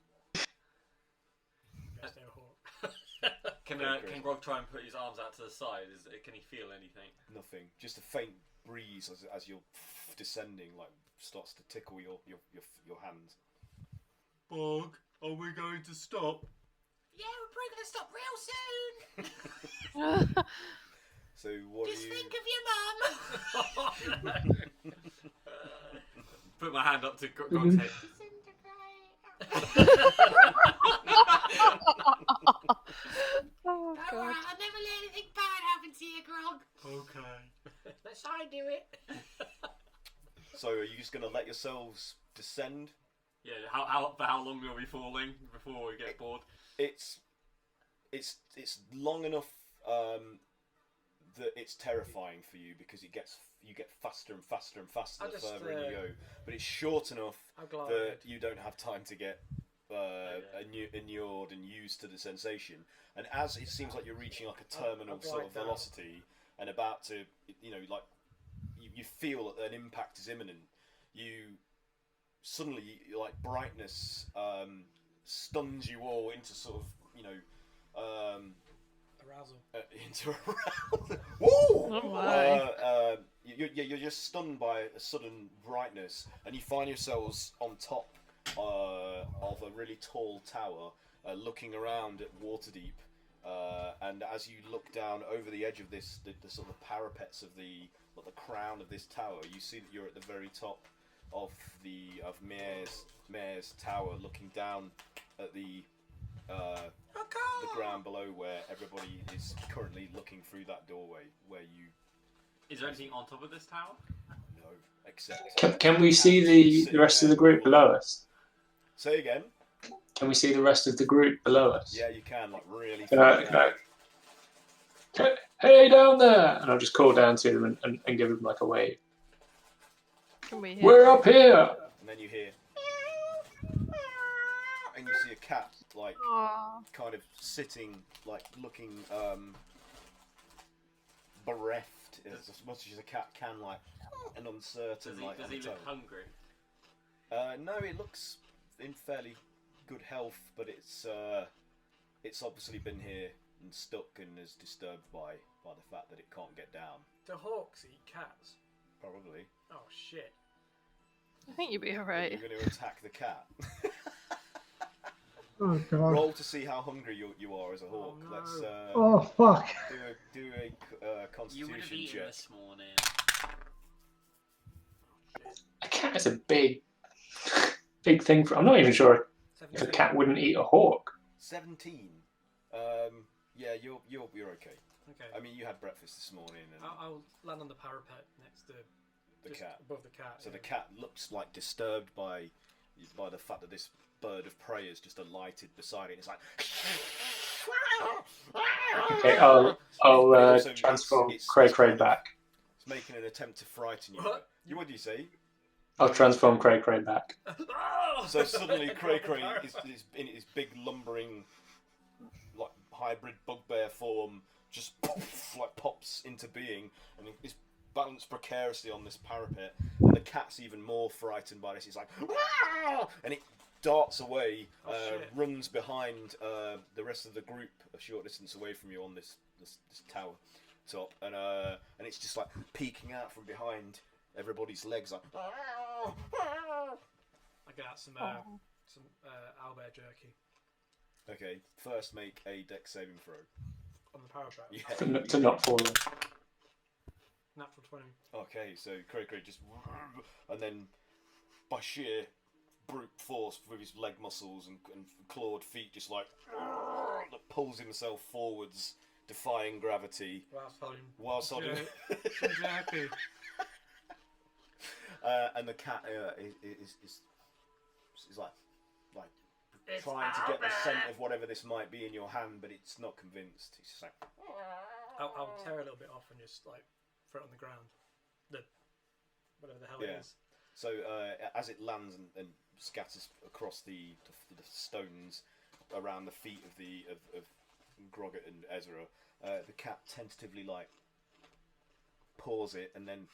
Can Grog try and put his arms out to the side? Can he feel anything? Nothing. Just a faint breeze as you're descending, like, starts to tickle your hands. Bog, are we going to stop? Yeah, we're probably gonna stop real soon. So what Just do you... think of your mum. Put my hand up to Grog's head. Oh, Don't God. worry, I'll never let anything bad happen to you, Grog. Okay. Let's I do it. So are you just going to let yourselves descend? Yeah, for how long are we falling before we get bored? It's long enough that it's terrifying for you because you get faster and faster and faster the further in you go. But it's short enough that you don't have time to get inured and used to the sensation. And as it seems like you're reaching like a terminal sort of velocity and about to, like you feel that an impact is imminent, you suddenly, like, brightness stuns you all into sort of, arousal. Into arousal. Woo! Oh my. You're just stunned by a sudden brightness, and you find yourselves on top of a really tall tower, looking around at Waterdeep. And as you look down over the edge of this, the sort of parapets of the crown of this tower, you see that you're at the very top of Mayor's tower, looking down at the ground below, where everybody is currently looking through that doorway. Where you... Is there anything on top of this tower? No, except... Can we see the rest of the group below us? Say again? Can we see the rest of the group below us? Yeah, you can, like, really... Hey, down there! And I'll just call down to them and give them, like, a wave. Can we hear? We're up here! And then you hear... And you see a cat, like, kind of sitting, like, looking bereft, as much as a cat can, like, and uncertain. Does he look hungry? No, it looks in fairly good health, but it's obviously been here and stuck and is disturbed by the fact that it can't get down. Do hawks eat cats? Probably. Oh shit. I think you'd be alright. You're going to attack the cat. Oh god. Roll to see how hungry you are as a hawk. Oh, no. Let's Oh fuck. do a You would have constitution eaten check. this morning. A cat is a big thing for... I'm not even sure if a cat wouldn't eat a hawk. 17. Yeah, you're okay. Okay. I mean, you had breakfast this morning, and I'll land on the parapet next to the just cat. above the cat. So the cat looks like disturbed by the fact that this bird of prey is just alighted beside it. It's like... Okay, I'll Also, transform it's Cray kind of- back. It's making an attempt to frighten you. What? What do you say? I'll transform Cray back. So suddenly Cray is in his big lumbering, like, hybrid bugbear form, just poof, like, pops into being, and is balanced precariously on this parapet. And the cat's even more frightened by this. He's like, and it darts away, runs behind the rest of the group a short distance away from you on this tower top, and it's just like peeking out from behind everybody's legs, like. I get out some owlbear jerky Okay, first make a dex saving throw. on the parapet. Yeah. To not fall in. Natural 20. Okay, so Cray just, and then by sheer brute force with his leg muscles and clawed feet, just like pulls himself forwards, defying gravity. Whilst holding. Exactly. And the cat is like It's trying to out get the scent there. of whatever this might be in your hand, but it's not convinced. He's just like. I'll tear a little bit off and just like throw it on the ground. Whatever the hell it is. So as it lands and scatters across the stones around the feet of Grogget and Ezra, the cat tentatively like paws it and then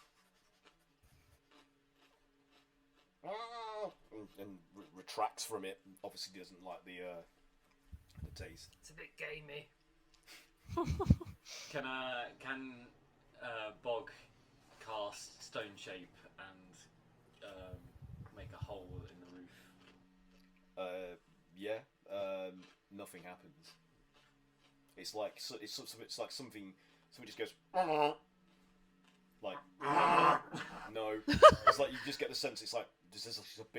retracts from it. Obviously doesn't like the taste. It's a bit gamey. Can Bog cast stone shape and make a hole in the roof? Yeah. Nothing happens. It's like something. Somebody just goes like no. It's like you just get the sense. It's like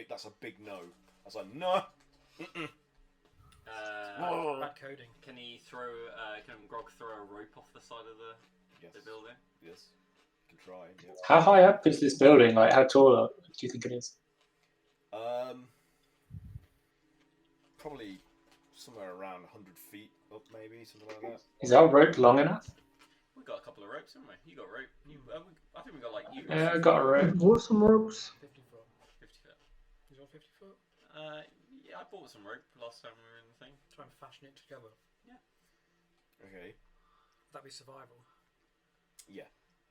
that's a big no. I was like no. Bad coding. Can he throw? Can Grog throw a rope off the side of the building? Yes. You can try. Yeah. How high up is this building? Like, how tall do you think it is? Probably somewhere around 100 feet up, maybe something like that. Is our rope long enough? We got a couple of ropes, haven't we? You got rope. I think we got like you. Yeah, I got a rope. Bought some ropes. 50 foot. 50 foot. Is your 50 foot? Yeah, I bought some rope last time we were in the thing. Try and fashion it together. Yeah. Okay. Would that be survival? Yeah.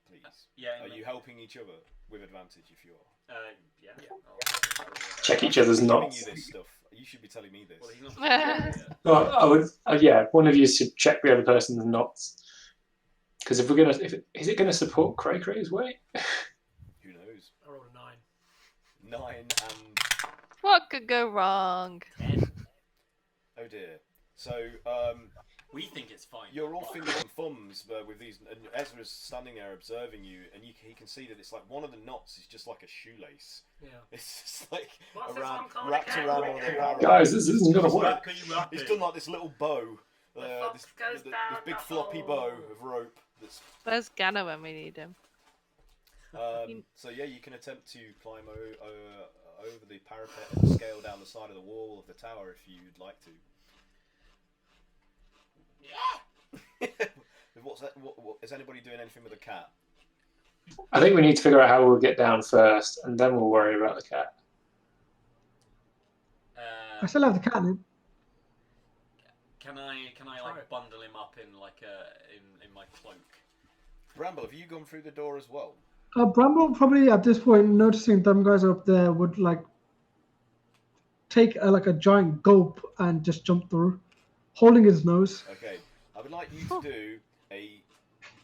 Please. Yeah. Are you helping each other with advantage if you are? Yeah. Check each other's I'm telling knots. you this stuff. You should be telling me this. Well, he's not. Well, I would. Yeah, one of you should check the other person's knots. Because if we're gonna, is it gonna support Cray Cray's weight? Who knows? I rolled a 9. 9 and What could go wrong? oh dear. So We think it's fine. you're all fingers and thumbs with these, and Ezra's standing there observing you, and he can see that it's like one of the knots is just like a shoelace. Yeah. It's just like What's this one called wrapped again? around one of the barrels. Guys, this isn't gonna work. He's done like this little bow, The fox this goes down big the floppy hole. bow of rope. That's Where's Ganna when we need him? so yeah, you can attempt to climb over the parapet and scale down the side of the wall of the tower if you'd like to. Yeah. What's that? What, is anybody doing anything with the cat? I think we need to figure out how we'll get down first, and then we'll worry about the cat. I still have the cat in. Can I like bundle him up in like in my cloak? Bramble, have you gone through the door as well? Bramble probably at this point, noticing them guys up there, would like take like a giant gulp and just jump through, holding his nose. Okay, I would like you to do a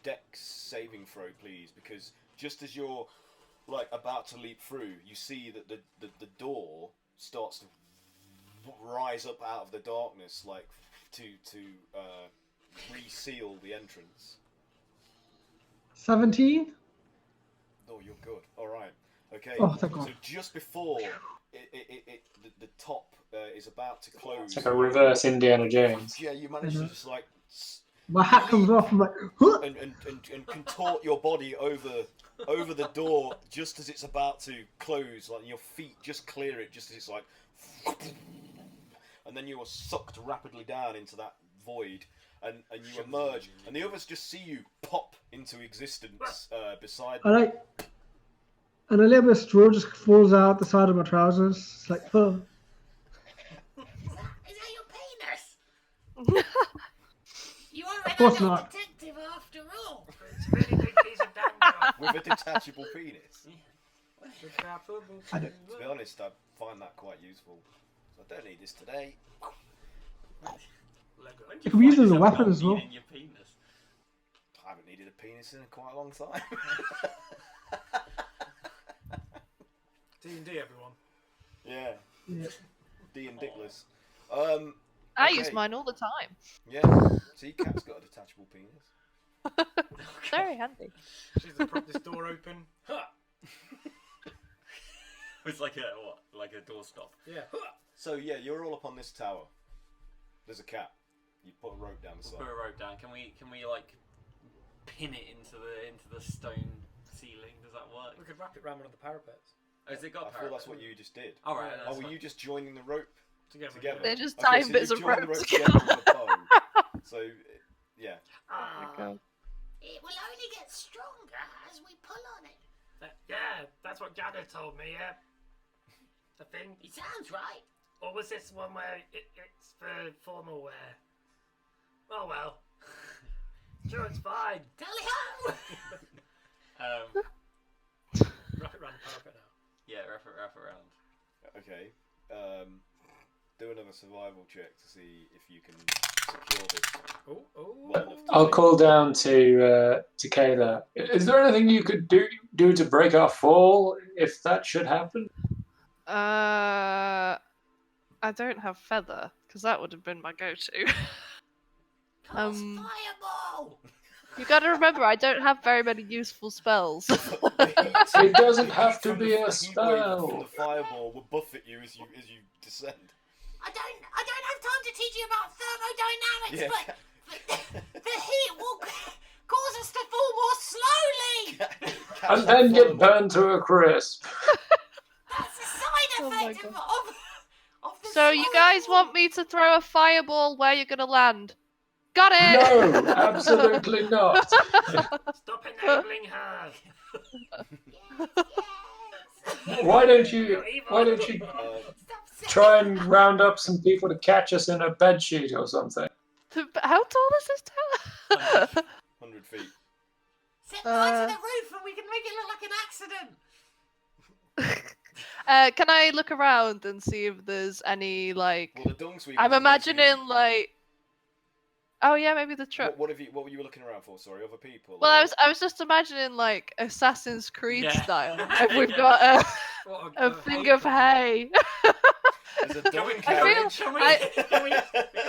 dex saving throw, please, because just as you're like about to leap through, you see that the door starts to rise up out of the darkness, like to reseal the entrance. 17. Oh, you're good. All right. Okay. Oh, thank God. So just before the top is about to close. It's like a reverse Indiana Jones. Yeah, you manage to just like My hat comes off. I'm like, huh! and contort your body over the door just as it's about to close. Like your feet just clear it just as it's like, and then you are sucked rapidly down into that void. And you emerge, and the others just see you pop into existence beside them. And a little bit of straw just falls out the side of my trousers. It's like, oh. Is that your penis? You are an course adult not. detective after all. It's a really big piece of dandruff. With a detachable penis. I don't. To be honest, I find that quite useful. So I don't need this today. When do You can use it as a find weapon yourself as well. not needing your penis? I haven't needed a penis in quite a long time. D&D, everyone. Yeah. Yeah. D and Dickless. I Okay. use mine all the time. Yeah. See, Cat's got a detachable penis. Very handy. She's to prop this door open. Huh. It's like a doorstop. Yeah. So yeah, you're all up on this tower. There's a cat. You put a rope down the We'll side. put a rope down. Can we like pin it into the stone ceiling? Does that work? We could wrap it around one of the parapets. Oh, has it got? I feel that's what you just did. All right. Yeah. Oh, that's were fine. you just joining the rope together? They're just Okay, tying so bits you've of joined the rope rope together. with a bow. So yeah. It will only get stronger as we pull on it. Yeah, that's what Gather told me, yeah. I think. It sounds right. Or was this one where it's for formal wear? Oh well. Sure, it's fine. Tally-ho! Wrap it around the parapet now. Yeah, wrap it around. Okay. Do another survival check to see if you can secure this. Oh. Well enough to I'll see. call down to Kayla. Is there anything you could do to break our fall if that should happen? I don't have feather because that would have been my go-to. Cast fireball! You gotta remember, I don't have very many useful spells. It doesn't have to From be the a heat wave spell. From the fireball will buff at you as you descend. I don't have time to teach you about thermodynamics, Yeah. but the heat will cause us to fall more slowly! And then get burned to a crisp. That's the side Oh my effect of the So you guys slow want me to throw a fireball where you're gonna land? Got it! No, absolutely not. Stop enabling her. Yes. Why don't you Stop try and round up some people to catch us in a bedsheet or something? How tall is this tower? 100 feet. Set fire to the roof and we can make it look like an accident. Can I look around and see if there's any like? Well, the dung sweep. I'm imagining like. Oh yeah, maybe the truck. What were you looking around for? Sorry, other people. Well, or- I was just imagining like Assassin's Creed Yeah. style. If we've got What a thing of hay. There's a dung I carriage. feel- Can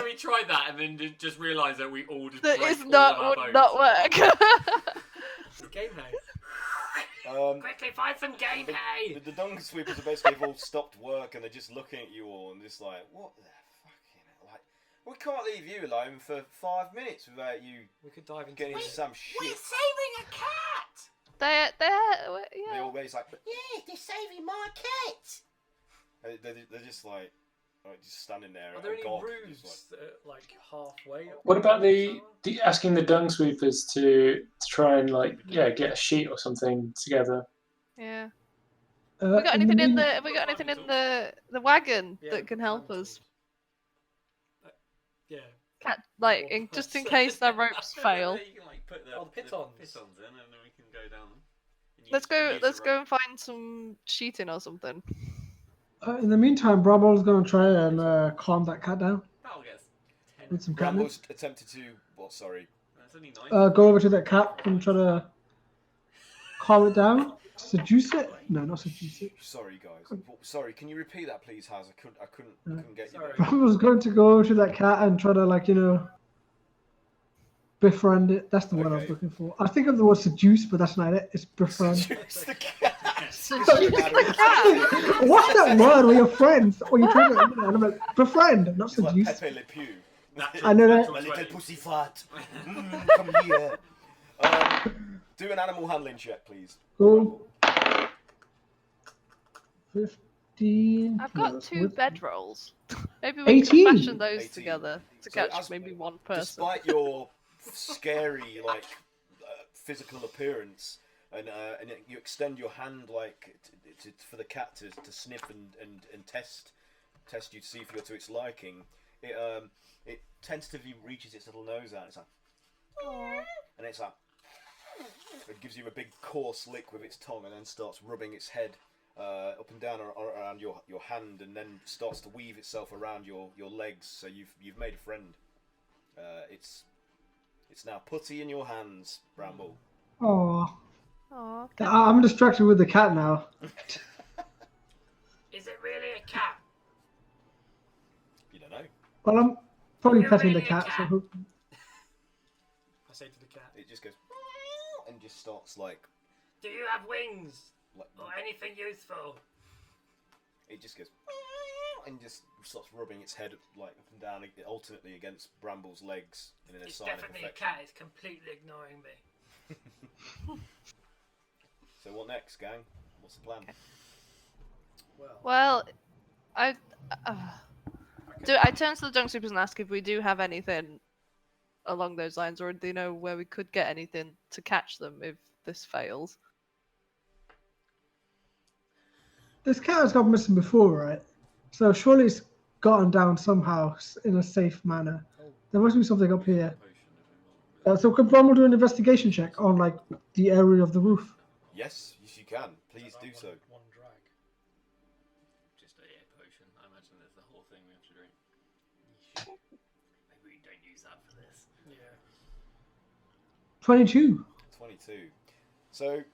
we try that and then just realise that we all just That break is all not our would bones? not work. Game hay. Quickly find some game hay. The dung sweepers have basically all stopped work and they're just looking at you all and just like, what the fucking hell? Like, we can't leave you alone for 5 minutes without you We could dive into getting into this. some We're shit. saving a cat. They're They yeah. always like, Yeah, they're saving my cat. they're just like just standing there. Are there any agog, roofs just that are like halfway up? What about the asking the dung sweepers to try and get a sheet or something together? Yeah. Have we got anything in the? Have we got Climbing anything in tools. the wagon Yeah, that can help climbing us? tools. Yeah. Like, just in case their ropes fail. You can, like, put the, Oh, the pitons. the pitons in, and then we can go down them. And Let's go. use Let's the go rope. and find some sheeting or something. In the meantime, Bramwell's going to try and calm that cat down That'll get us 10. with some catnip. Rambo's attempted to. What? Sorry. That's only 9. Go over to that cat and try to calm it down. Seduce it? No, not seduce it. Sorry, guys. Sorry. Can you repeat that, please, Haz? I couldn't get you. Sorry. There. Bramwell's going to go over to that cat and try to, befriend it. That's the word I was Okay. looking for. I think of the word seduce, but that's not it. It's befriend. Seduce the cat. Seduce the cat. What's that word when you're friends? Or you're trying to befriend, not It's like seduce. Pepe Le Pew. I know that. My little pussy fart. Come here. Do an animal handling check, please. Go. 15. I've got plus 2 with- bedrolls. Maybe we 18. can fashion those 18. together to So catch as- maybe one person. Despite your scary, physical appearance, and you extend your hand for the cat to sniff and test you to see if you're to its liking, it tentatively reaches its little nose out. It's like, and it's like, it gives you a big coarse lick with its tongue, and then starts rubbing its head up and down around your hand, and then starts to weave itself around your legs. So you've made a friend. It's now putty in your hands, Bramble. Oh, Aw, I'm distracted with the cat now. Is it really a cat? You don't know. Well, I'm probably You're petting the really a cat. cat. So I say to the cat. It just goes and just starts like. Do you have wings Like or anything useful? it just goes and just starts rubbing its head like up and down, alternately against Bramble's legs in a It's sign of definitely a affection. cat. It's completely ignoring me. So what next, gang? What's the plan? Well, I turn to the Dung Supers and ask if we do have anything along those lines, or do you know where we could get anything to catch them if this fails? This cat has gone missing before, right? So surely it's gotten down somehow in a safe manner. There must be something up here. So could Bramble do an investigation check on like the area of the roof? Yes, you can. Please do so. One drag. Just a potion. I imagine that's the whole thing we have to drink. Maybe we don't use that for this. Yeah. 22. 22. So,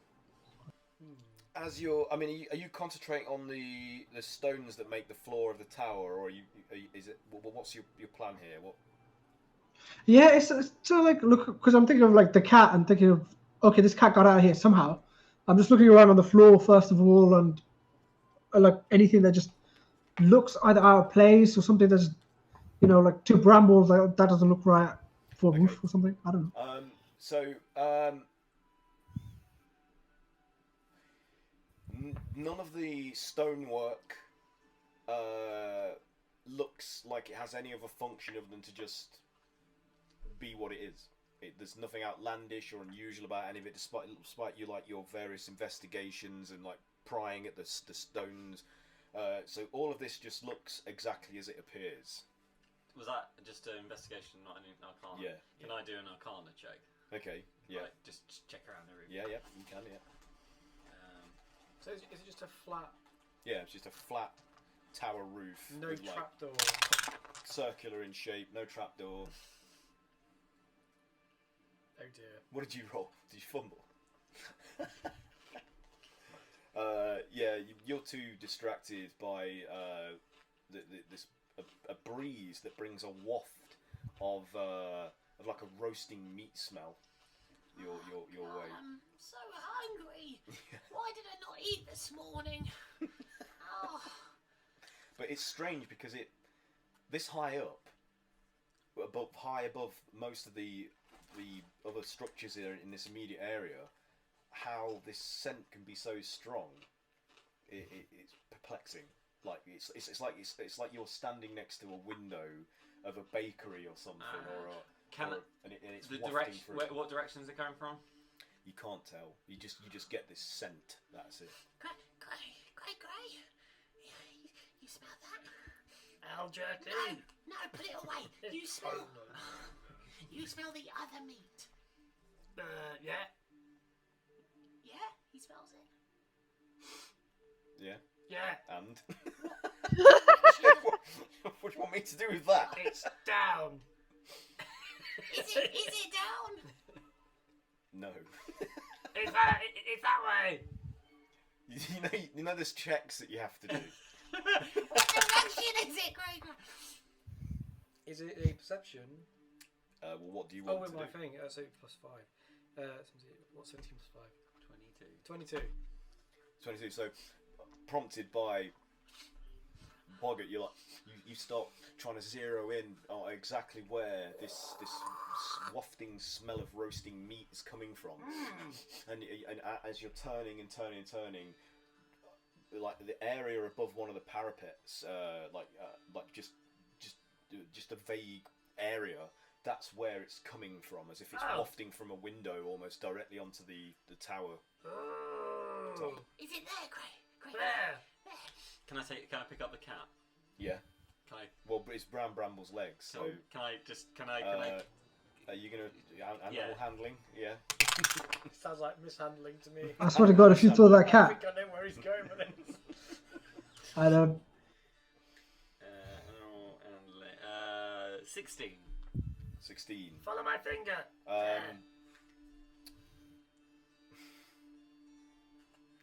as you're, I mean, are you concentrating on the stones that make the floor of the tower, or is it? What's your plan here? What? Yeah, it's so like look, because I'm thinking of like the cat and thinking of okay, this cat got out of here somehow. I'm just looking around on the floor first of all, and like anything that just looks either out of place or something that's like two brambles that doesn't look right for a roof or something. I don't know. None of the stonework looks like it has any other function other than to just be what it is. There's nothing outlandish or unusual about any of it, despite you like your various investigations and like prying at the stones. So all of this just looks exactly as it appears. Was that just an investigation, not an arcana? Yeah. Can I do an arcana check? Okay. Yeah. Like, just check around the room. Yeah. You can. Yeah. So is it just a flat? Yeah, it's just a flat tower roof. No with, like, trapdoor. circular in shape, no trapdoor. Oh dear. What did you roll? Did you fumble? Yeah, you're too distracted by this a breeze that brings a waft of like a roasting meat smell your way. I'm so hungry. Why did I not eat this morning? Oh. But it's strange because this high up, high above most of the other structures here in this immediate area, how this scent can be so strong, it's perplexing. Like it's like you're standing next to a window of a bakery or something, and it's the wafting direction. through. What direction is it coming from? You can't tell. You just get this scent. That's it. Gray. You smell that? Al jerky. No, put it away. You smell. You smell the other meat. Yeah. Yeah, he smells it. Yeah. Yeah. And what do you want me to do with that? It's down. Is it down? No. It's that way. You know there's checks that you have to do. What direction is it, Gray? Is it a perception? Well, what do you want with to my do? thing. So +5. What's 17 + 5? 22. 22. So, prompted by Boggart, you start trying to zero in on exactly where this wafting smell of roasting meat is coming from, and as you're turning, like the area above one of the parapets, like just a vague area. That's where it's coming from, as if it's wafting from a window almost directly onto the tower. Oh. Is it there, Gray? There. Can I pick up the cat? Yeah. Can I? Well, but it's Brown Bramble's legs, so. Can I? Are you gonna animal handling? Yeah. Sounds like mishandling to me. I swear to God, if you saw that I cat, think I know where he's going with this. I don't. 16. 16. Follow my finger.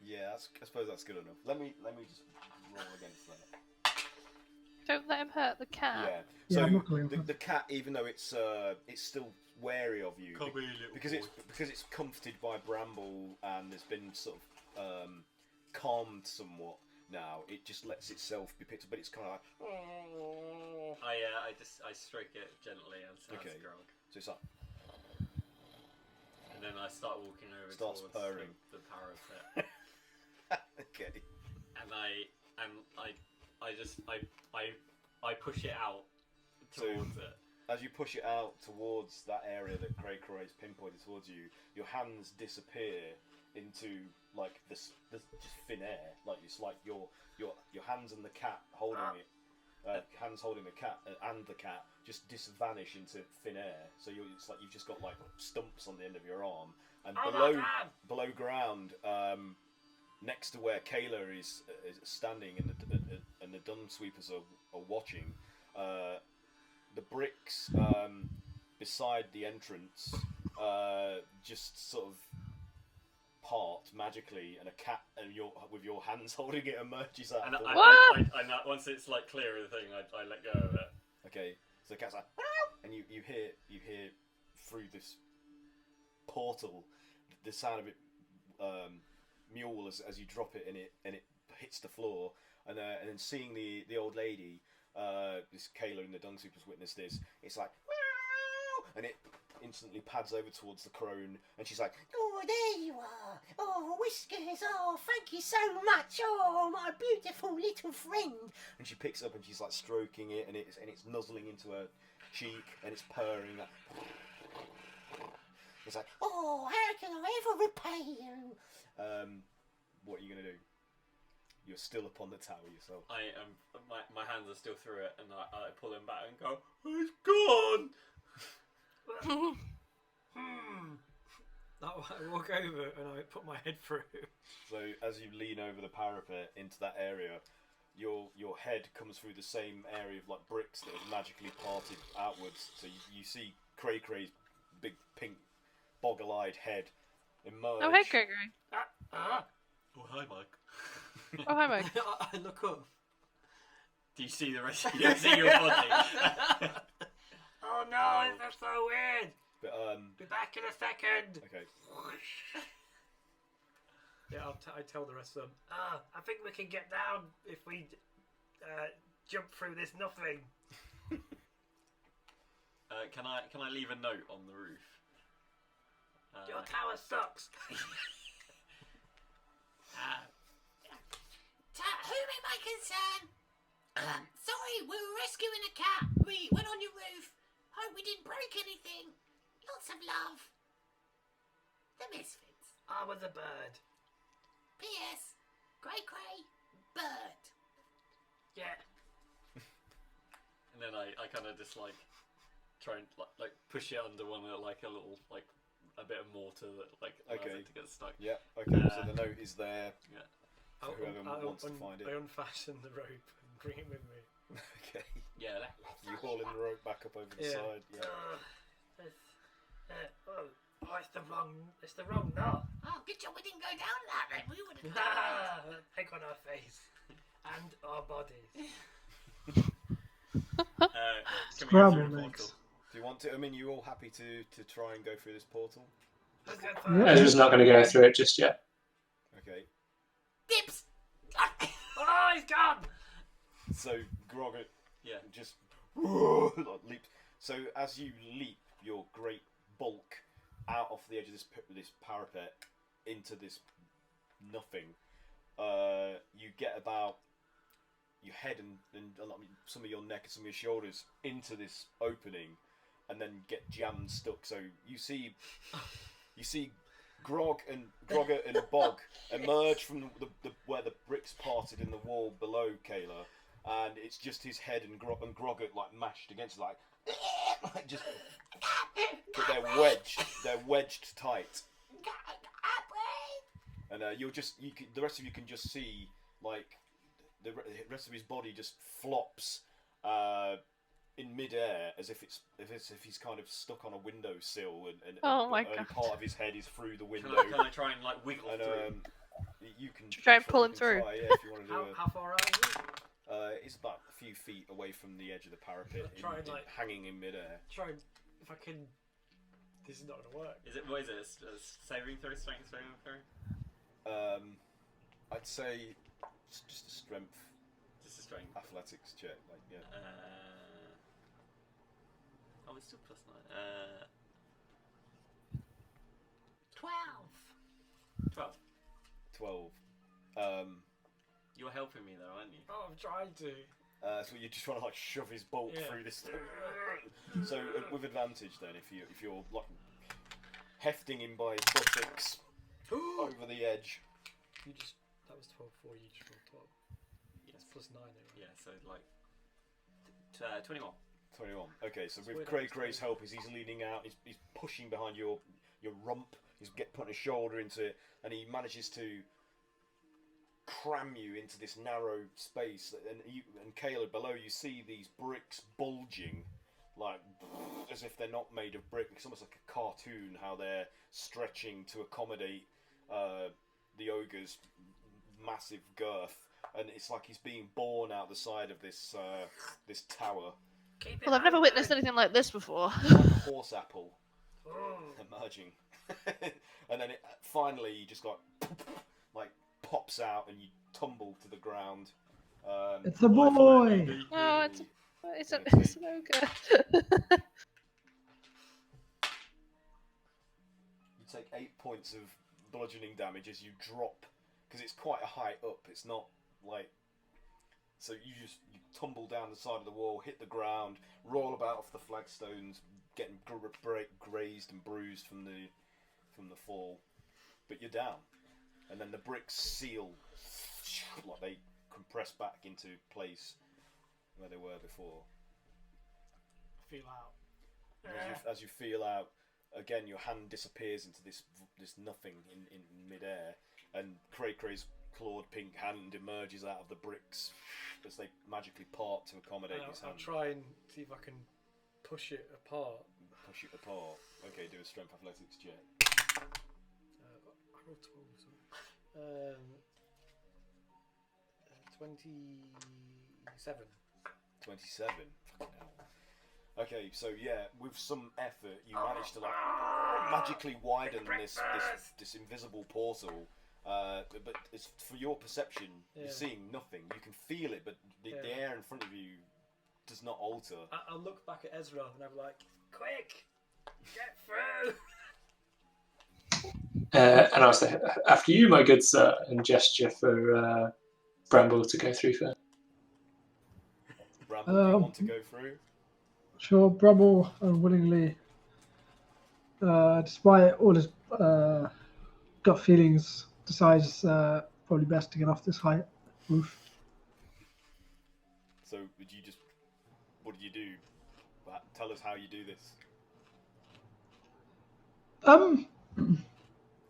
Yeah, I suppose that's good enough. Let me just roll against that. Don't let him hurt the cat. Yeah. Yeah, So I'm not going the cat, even though it's still wary of you Come here, little because it's comforted by bramble and has been sort of calmed somewhat. Now it just lets itself be picked up, but it's kind of like. I stroke it gently and Okay. Grog. So it's like. And then I start walking over Starts towards purring. the parapet. Okay. And I push it out towards it. As you push it out towards that area that Cray Cray's pinpointed towards you, your hands disappear into like this just thin air. Like it's like your hands and the cat holding it. Hands holding the cat and the cat just vanish into thin air. So it's like you've just got like stumps on the end of your arm, and below ground, next to where Kayla is standing, and the Dun Sweepers are watching. The bricks beside the entrance just sort of part magically, and a cat with your hands holding it emerges out. And And once it's like clear of the thing, I let go of it. okay, so the cat's like, and you hear through this portal the sound of it mule as you drop it, and it hits the floor, and then seeing the old lady. This Kayla and the Dung Sweepers witness this. It's like, meow, and it instantly pads over towards the crone, and she's like, Oh, there you are. Oh, Whiskers. Oh, thank you so much. Oh, my beautiful little friend. and she picks up and she's like stroking it, and it's nuzzling into her cheek, and it's purring. Like, it's like, Oh, how can I ever repay you? what are you gonna do? You're still up on the tower yourself. I am. My hands are still through it, and I pull him back and go, "It's gone." I walk over and I put my head through. So as you lean over the parapet into that area, your head comes through the same area of like bricks that have magically parted outwards. So you see Cray Cray's big pink boggle-eyed head emerge. Oh, hey, Gregory. Oh, hi, Mike. Oh, hi, Mike. I look up. Do you see the rest of your body? Oh no, that's so weird. But Be back in a second. okay. Yeah, I tell the rest of them. I think we can get down if we jump through this nothing. Can I leave a note on the roof? Your tower sucks. Who may my concern? Sorry, we were rescuing a cat. We went on your roof. Hope we didn't break anything. Lots of love. The Misfits. I was a bird. P.S. Cray Cray, bird. Yeah. And then I kind of just like try and like push it under one of like a little like a bit of mortar that like allows Okay. it to get stuck. Yeah. Okay. So the note is there. Yeah. For whoever wants to find it. I unfasten the rope and bring it with me. Okay. Yeah. You hauling the rope back up over the side. Yeah. It's the wrong knot. Oh, good job we didn't go down that then. We would have done it. Egg on our face and our bodies. Scramble eggs. Do you want to? I mean, you all happy to try and go through this portal? Yeah. Ezra's not going to go through it just yet. Okay. Dips. Oh, he's gone. So Grogger Yeah. just leaps. So as you leap your great bulk out off the edge of this parapet into this nothing, you get about your head and some of your neck and some of your shoulders into this opening, and then get jammed stuck. So you see Grogger and Bog emerge from the where the bricks parted in the wall below Kayla, and it's just his head and Grogger like mashed against it, like just. But they're wedged tight, and the rest of you can just see like the rest of his body just flops in mid-air as if he's kind of stuck on a windowsill, and Oh my only God. part of his head is through the window. Can I try and like wiggle And through? you can Try and pull you him can through. try, yeah, if you want to do How far out is it? it's about a few feet away from the edge of the parapet, Try and, like- hanging in mid-air. Try and, if I can This is not gonna work. Is it? What is it? A saving throw, strength saving throw? I'd say it's just a strength, Just a strength. athletics check. Like yeah. Oh, it's still +9. 12. 12. 12. You're helping me though, aren't you? Oh, I'm trying to. So you're just trying to like shove his bolt through this thing. So with advantage then, if you're like hefting him by his buttocks over the edge. You just that was 12 for you. Just rolled 12. Yes, +9 there. Right? Yeah, so like 21. 21. Okay, so with Sweet, Craig that's Gray's help, he's leaning out, he's pushing behind your rump, he's putting his shoulder into it, and he manages to cram you into this narrow space. And Caleb, below you see these bricks bulging, like as if they're not made of brick. It's almost like a cartoon how they're stretching to accommodate the ogre's massive girth, and it's like he's being born out the side of this this tower. Well, I've never witnessed anything like this before. Like a horse apple emerging, and then finally you just got like pops out and you tumble to the ground. It's a boy. Oh, it's an ogre. You take 8 points of bludgeoning damage as you drop, because it's quite a height up. It's not like so you tumble down the side of the wall, hit the ground, roll about off the flagstones, getting grazed and bruised from the fall, but you're down. And then the bricks seal, like they compress back into place where they were before. Feel out. As you feel out, again your hand disappears into this nothing in mid-air, and Cray-Cray's clawed pink hand emerges out of the bricks as they magically part to accommodate his hand. I'll try and see if I can push it apart. Push it apart. Okay, do a strength athletics check. I rolled 12, sorry. 27. 27. Fucking hell. Okay, so yeah, with some effort, you manage to like magically widen this invisible portal. But it's, for your perception, you're seeing nothing. You can feel it, but the air in front of you does not alter. I'll look back at Ezra and I'm like, quick, get through. And I'll say, after you, my good sir, and gesture for Bramble to go through first. Bramble, do you want to go through? Sure, Bramble unwillingly, despite all his gut feelings, decides probably best to get off this high roof. So, what do you do? Tell us how you do this.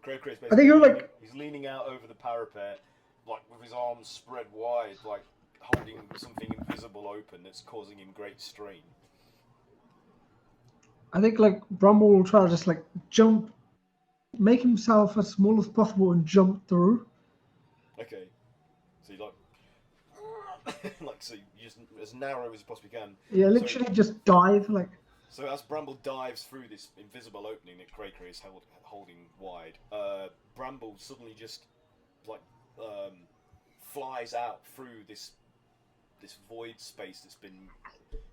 Cray-Cray's I think you're he's leaning out over the parapet, like with his arms spread wide, like holding something invisible open that's causing him great strain. I think like Bramble will try to just like jump, make himself as small as possible and jump through. Okay, so you so you just as narrow as you possibly can. Yeah, literally just dive like. So as Bramble dives through this invisible opening that Cray-Cray is holding wide, Bramble suddenly just like flies out through this void space that's been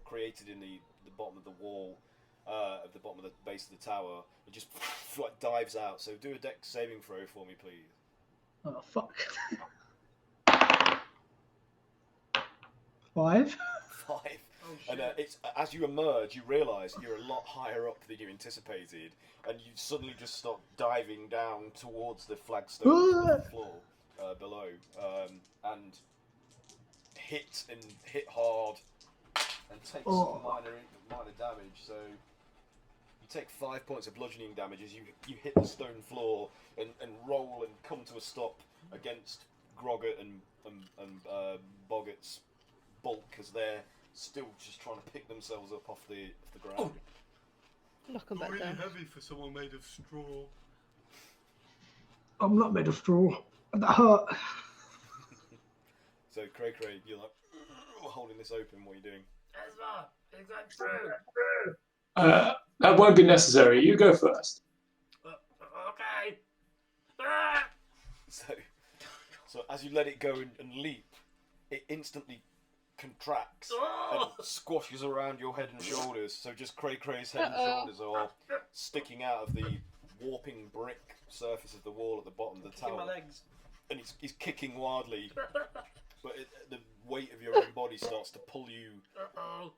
created in the bottom of the wall, at the bottom of the base of the tower. It just like dives out. So do a dex saving throw for me, please. Oh fuck. 5. 5. And it's as you emerge, you realise you're a lot higher up than you anticipated, and you suddenly just start diving down towards the flagstone floor below, and hit hard, and take some minor damage. So you take 5 points of bludgeoning damage as you hit the stone floor and roll and come to a stop against Grogget and Boggart's bulk as they're still just trying to pick themselves up off the ground. Knock them back down. heavy for someone made of straw. I'm not made of straw. That hurt. So Cray-Cray, you're like holding this open. What are you doing? Ezra, it's going through. That won't be necessary. You go first. Okay. So as you let it go and leap, it instantly contracts and squashes around your head and shoulders. So just Cray's head and shoulders are sticking out of the warping brick surface of the wall at the bottom of the Kicking tower. my legs. And he's kicking wildly, but the weight of your own body starts to pull you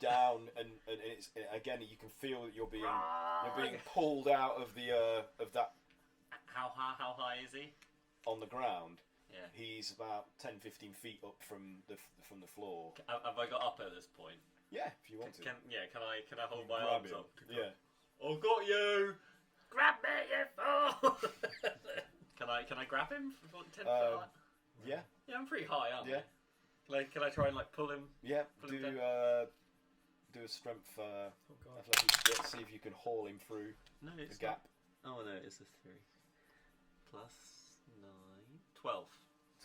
down, and it's again you can feel that you're being pulled out of the of that. How high is he? On the ground. Yeah. He's about 10-15 feet up from the floor. Have I got up at this point? Yeah, if you want to. Can I hold my Grab arms him. up? Yeah. I've got you. Grab me, you fool! Can I grab him from 10 foot high? Yeah. Yeah, I'm pretty high, aren't Yeah. I? Can I try and like pull him? Yeah. Pull Do him down? do a strength God. athletics. Let's see if you can haul him through No, the it's gap. not. Oh no, it's a 3 plus 9, 12.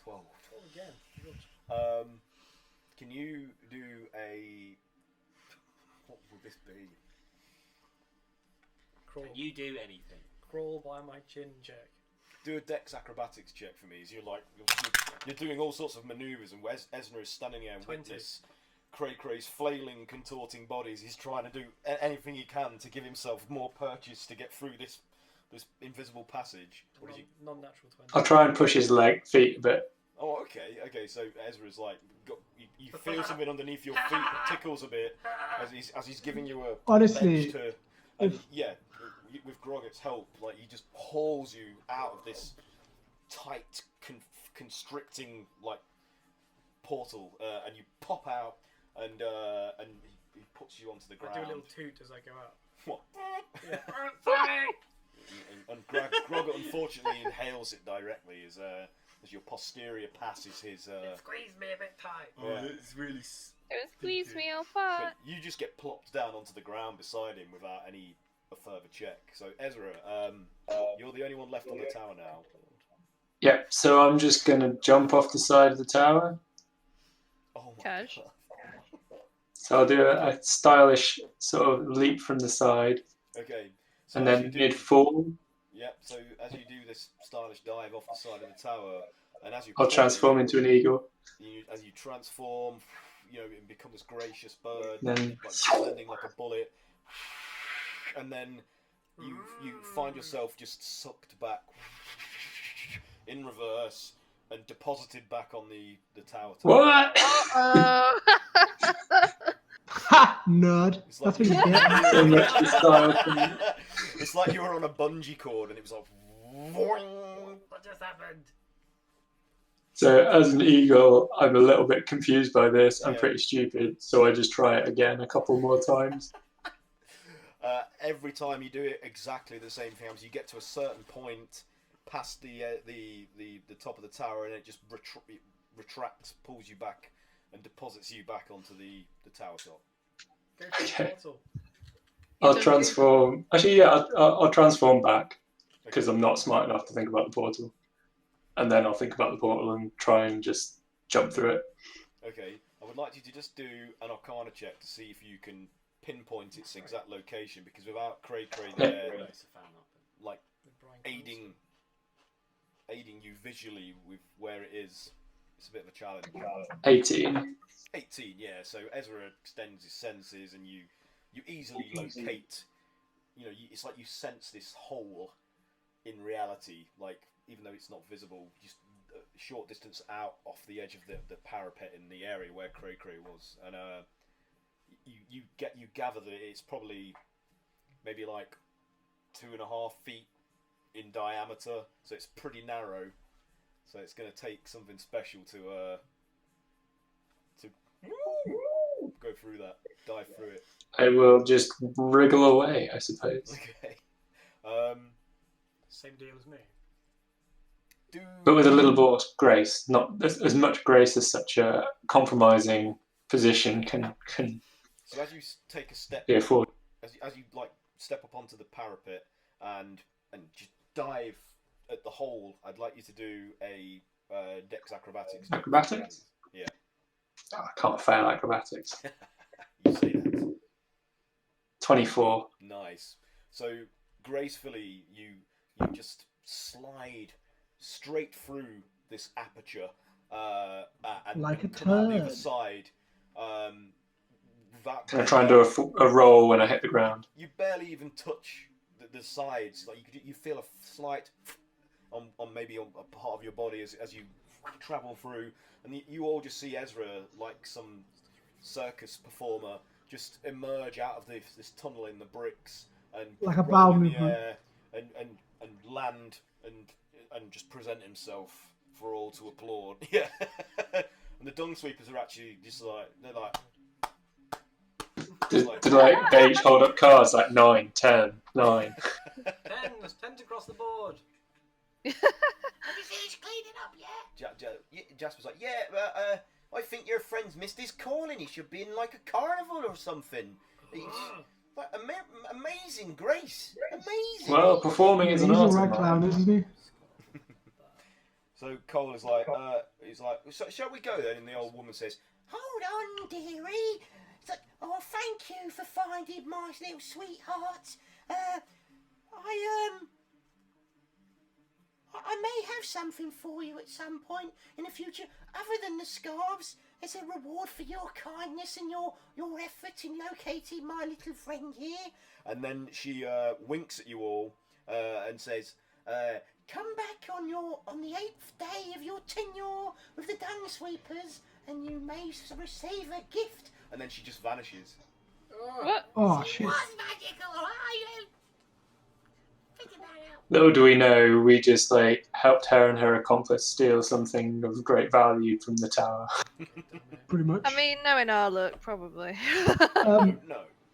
12. Oh, again. Can you do a? What will this be? Crawl. Can you do anything? Crawl by my chin check. Do a dex acrobatics check for me. As you're doing all sorts of manoeuvres, and Esna is standing there and 20. witness Cray's flailing, contorting bodies. He's trying to do anything he can to give himself more purchase to get through this invisible passage. What did you? Non-natural 20. I'll try and push his feet a bit. Oh, okay. So Ezra's like, you feel something underneath your feet that tickles a bit as he's giving you a Honestly, bench to, and yeah, with Groggett's help, like he just hauls you out of this tight, constricting like portal, and you pop out, and he puts you onto the ground. I do a little toot as I go out. What? Yeah. And Groggett unfortunately inhales it directly as your posterior passes his. It squeezed me a bit tight. Yeah. It's really. Don't squeeze me off But that. you just get plopped down onto the ground beside him without any further check. So Ezra, you're the only one left on the tower now. Yeah, so I'm just going to jump off the side of the tower. Oh my Cash. god. So I'll do a stylish sort of leap from the side, Okay. So and as then you do- mid-fall, Yep. So as you do this stylish dive off the side of the tower, and as you I'll transform into an eagle. as you transform, and become this gracious bird, Then- like descending like a bullet, and then you find yourself just sucked back in reverse and deposited back on the tower top. What? Oh. Ha! Nerd. It's That's like, what you get. So much the style thing. it's like you were on a bungee cord and it was like. What just happened? So as an eagle, I'm a little bit confused by this. I'm Yeah. pretty stupid, so I just try it again a couple more times. Every time you do it exactly the same thing, you get to a certain point past the top of the tower, and it just retracts, pulls you back, and deposits you back onto the tower top. Go to the Okay. portal. I'll transform. Actually, yeah, I'll transform back because I'm not smart enough to think about the portal, and then I'll think about the portal and try and just jump through it. Okay, I would like you to just do an Arcana check to see if you can pinpoint its exact location, because without Cray there, like With Brian aiding you visually with where it is, it's a bit of a challenge. 18. 18, yeah. So Ezra extends his senses, and you easily locate. It's like you sense this hole in reality, like even though it's not visible, just a short distance out off the edge of the parapet in the area where Cray was, and you gather that it's probably maybe like 2.5 feet in diameter, so it's pretty narrow. So it's going to take something special to go through that, dive through it. I will just wriggle away, I suppose. Okay. Same deal as me. But with a little more grace, not as much grace as such a compromising position can So as you take a step, be afforded. as you like step up onto the parapet and just dive at the hole, I'd like you to do a dex acrobatics. Acrobatics? Yeah. Oh, I can't fail acrobatics. You say that. 24. Nice. So gracefully, you just slide straight through this aperture and Like a come out the other turd. side. Can I try and do a roll when I hit the ground? You barely even touch the sides. Like you feel a slight on maybe on a part of your body as you travel through, and you all just see Ezra like some circus performer just emerge out of this tunnel in the bricks and Like a roll bowel in the movement. air and land and just present himself for all to applaud. Yeah, and the dung sweepers are actually just like they're like. Did they each hold up cards like 9, 10, 9? 10 across the board. Have you finished cleaning up yet? Jasper's like, yeah, I think your friend's missed his calling. He should be in like a carnival or something. He's, like, amazing, Grace. Amazing. Well, performing is He's an a art right of clown, mine. isn't he? So Cole is like, he's like, so, shall we go then? And the old woman says, Hold on, dearie. It's like, oh, thank you for finding my little sweetheart. I may have something for you at some point in the future, other than the scarves, as a reward for your kindness and your effort in locating my little friend here. and then she winks at you all and says, Come back on the 8th day of your tenure with the Dung Sweepers, and you may receive a gift. and then she just vanishes. What? Oh shit. What's magical, are you? Figure that out. Little do we know, we just like helped her and her accomplice steal something of great value from the tower. Pretty much. I mean, knowing our look, probably. No.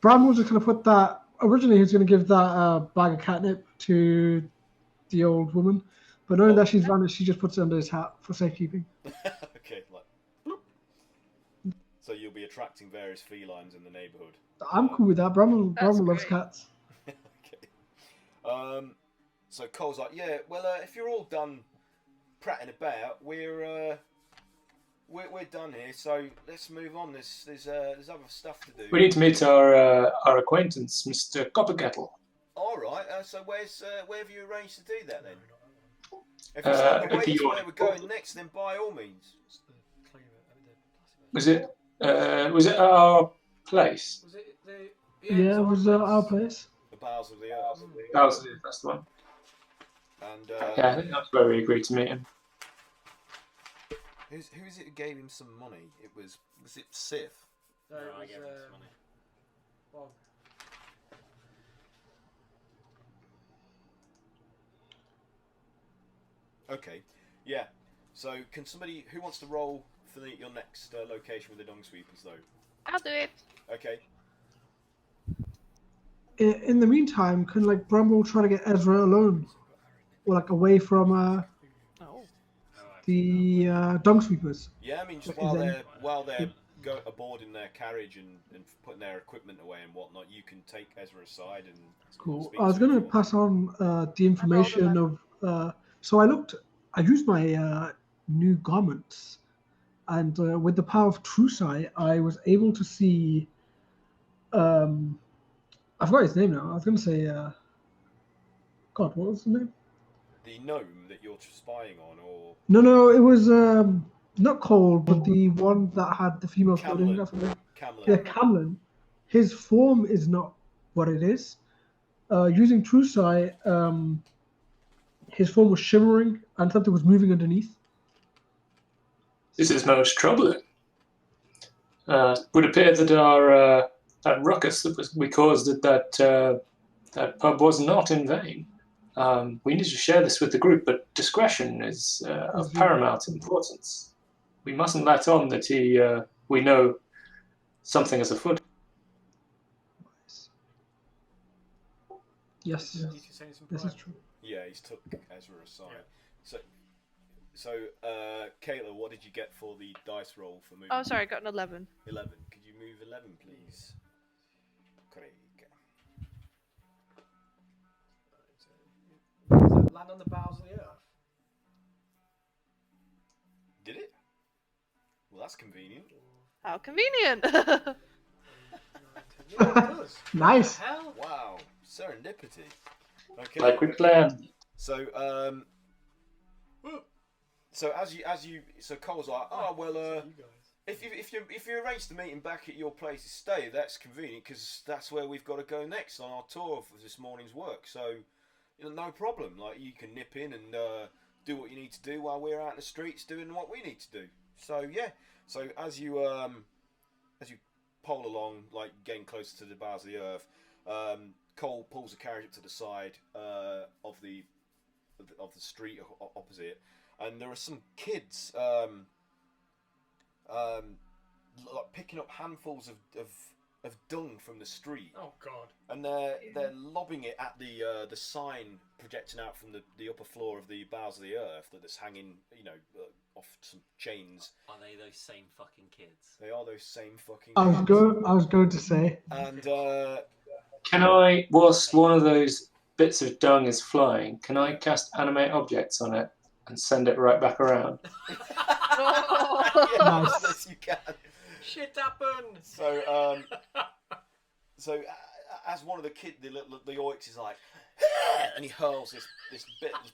Bram was just going to put that. Originally, he was going to give that bag of catnip to the old woman, but knowing that she's vanished, she just puts it under his hat for safekeeping. Okay, like. So you'll be attracting various felines in the neighbourhood. I'm cool with that. Bram That's loves great. cats. Okay. So Cole's like, yeah, well, if you're all done prattling about, we're done here. So let's move on. There's other stuff to do. We need to meet our acquaintance, Mr. Copperkettle. All right. So where have you arranged to do that then? If it's on the way to where we're going next, then by all means. Was it our place? Was it the? Yeah, it was our place. The bowels of the earth. That's the one. And Yeah, I think that's where we agreed to meet him. who is it who gave him some money? Was it Sith? No, No, it I was, gave him some money. Bob. Okay. Yeah. So can somebody who wants to roll for your next location with the dung sweepers though? I'll do it. Okay. In the meantime, can like Bramble try to get Ezra alone, or like away from Oh. the dung sweepers? Yeah, I mean, just Is while there- they're aboard in their carriage and putting their equipment away and whatnot, you can take Ezra aside and Cool. speak I was to him going if to you pass on the information of. So I used my new garments, and with the power of True Sight, I was able to see. I forgot his name now. I was going to say. God, what was the name? the gnome that you're spying on, or No, it was not Cole, but the one that had the female clothing. Camlin. Yeah, Camlin. His form is not what it is. Using True Sight, his form was shimmering and something was moving underneath. This is most troubling. Would appear that our that ruckus that we caused at that pub was not in vain. We need to share this with the group, but discretion is of paramount importance. We mustn't let on that we know something is afoot. Yes, Need to say some this is pride. true. yeah, he's took Ezra aside. So, Kayla, what did you get for the dice roll for moving? Oh, sorry, I got an 11. 11. Could you move 11, please? Craig. Does that land on the bowels of the earth? Did it? Well, that's convenient. How convenient! Yeah, it does. Nice. Hell? Wow. Serendipity. Okay. Like we planned. So so Cole's like, oh well, if you arrange the meeting back at your place to stay, that's convenient because that's where we've got to go next on our tour of this morning's work. So no problem. Like you can nip in and do what you need to do while we're out in the streets doing what we need to do. So yeah. So as you pole along, like getting closer to the bowels of the earth, Cole pulls the carriage up to the side of the street opposite, and there are some kids like picking up handfuls of dung from the street. Oh God! And they're lobbing it at the sign projecting out from the upper floor of the bowels of the earth that's hanging, off some chains. Are they those same fucking kids? They are those same fucking. I was going to say. And Can I, whilst one of those bits of dung is flying, can I cast animate objects on it and send it right back around? yes, you can. Shit happened. So as one of the orcs is like, and he hurls this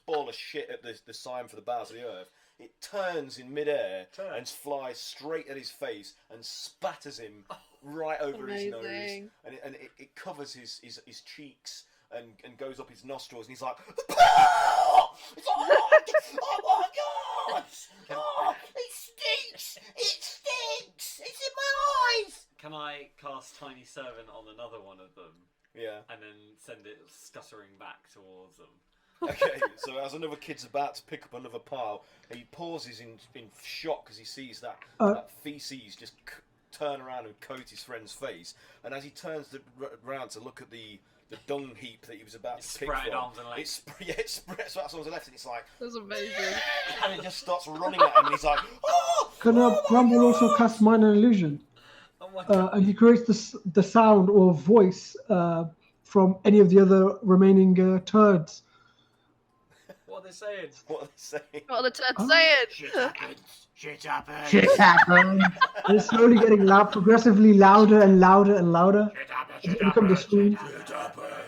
ball of shit at the sign for the bowels of the earth. It turns in midair and flies straight at his face and spatters him right over his nose, and it covers his cheeks and goes up his nostrils, and he's like, oh my God! Oh, it stinks! It stinks! It's in my eyes! Can I cast Tiny Servant on another one of them? Yeah. And then send it scuttering back towards them. Okay, so as another kid's about to pick up another pile, he pauses in shock as he sees that feces just turn around and coat his friend's face. And as he turns round to look at the dung heap that he was about to pick from, arms and legs. it spreads arms and legs, and it's like, That's amazing. and it just starts running at him, and he's like, oh! Can Grumble also cast Minor Illusion? Oh my God. And he creates the sound or voice from any of the other remaining turds. What are they saying? What are they saying? What are the turds saying? Shit happens. Shit happens. Shit happens. And it's slowly getting loud, progressively louder and louder and louder. Shit happens. As it becomes a scream.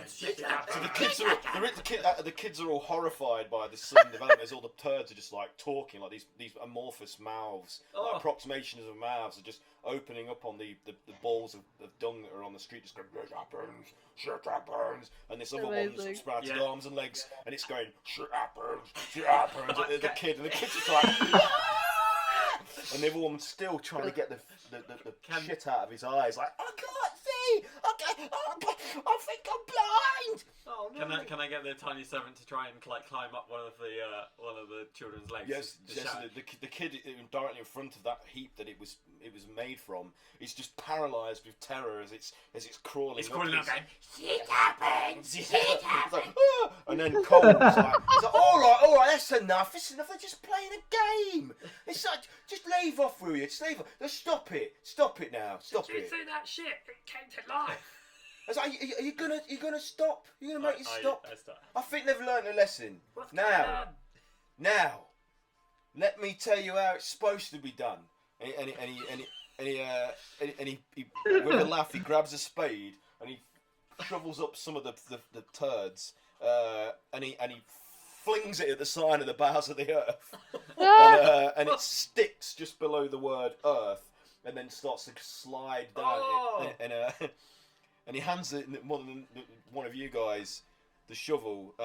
Shit happens. Shit So happens. the kids are all horrified by this sudden development. As all the turds are just like talking, like these amorphous mouths, like approximations of mouths are just opening up on the balls of dung that are on the street, just going, shit happens, and this other one's sprouted arms and legs, and it's going, shit happens, the kid's just like, and everyone's still trying to get the shit out of his eyes, like, I can't see, I think I'm blind. Oh no! Can I get the Tiny Servant to try and like climb up one of the children's legs? Yes. The kid directly in front of that heap that it was made from is just paralysed with terror as it's crawling. It's crawling up, going, Shit happens. Shit happens. Like, ah! And then Cole's like, all right, that's enough. It's enough. They're just playing a game. It's like, just leave off, will you? Just leave off. Just stop it now. Stop Did you it. see that shit? It came to life. I was like, are you gonna stop? You're gonna make it stop? I stop. I think they've learned a lesson. What's going on? Now, let me tell you how it's supposed to be done. And he with a laugh, he grabs a spade and he shovels up some of the turds, and he flings it at the sign of the bowels of the earth, and it sticks just below the word earth, and then starts to slide down. And he hands it one of you guys the shovel.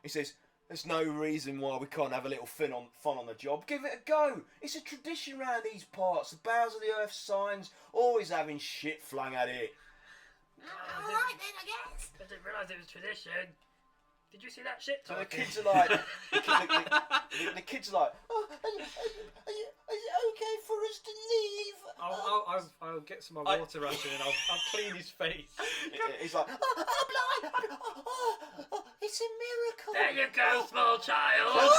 He says, "There's no reason why we can't have a little fun on the job. Give it a go. It's a tradition around these parts. The bowels of the earth signs always having shit flung at it." All right then, I guess. I didn't realise it was tradition. Did you see that shit? So the talking? kids are like, the kids are like, oh, is it okay for us to leave? I'll get some more water ration and I'll clean his face. He's like, I'm blind. It's a miracle. There you go, small child.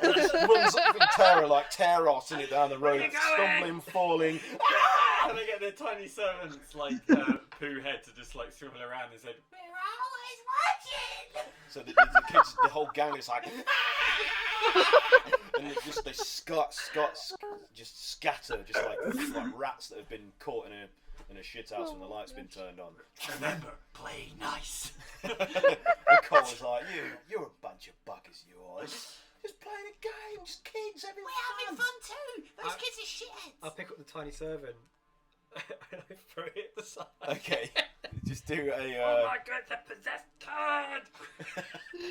he just runs up in terror, like Teros in it down the road, Where you going? stumbling, falling. Can I get the Tiny Servant's like poo head to just like swivel around and say, We're always watching. So the kids, the whole gang is like, and they just scatter, just like rats that have been caught in in a shit house when the lights been turned on. Remember, play nice. And Cole was like, you're a bunch of buggers, you are. Just playing a game, just kids having We're fun. having fun too. Those kids are shitheads. I'll pick up the tiny servant and I throw it at the side. Okay, just do a. Oh my god, it's a possessed card!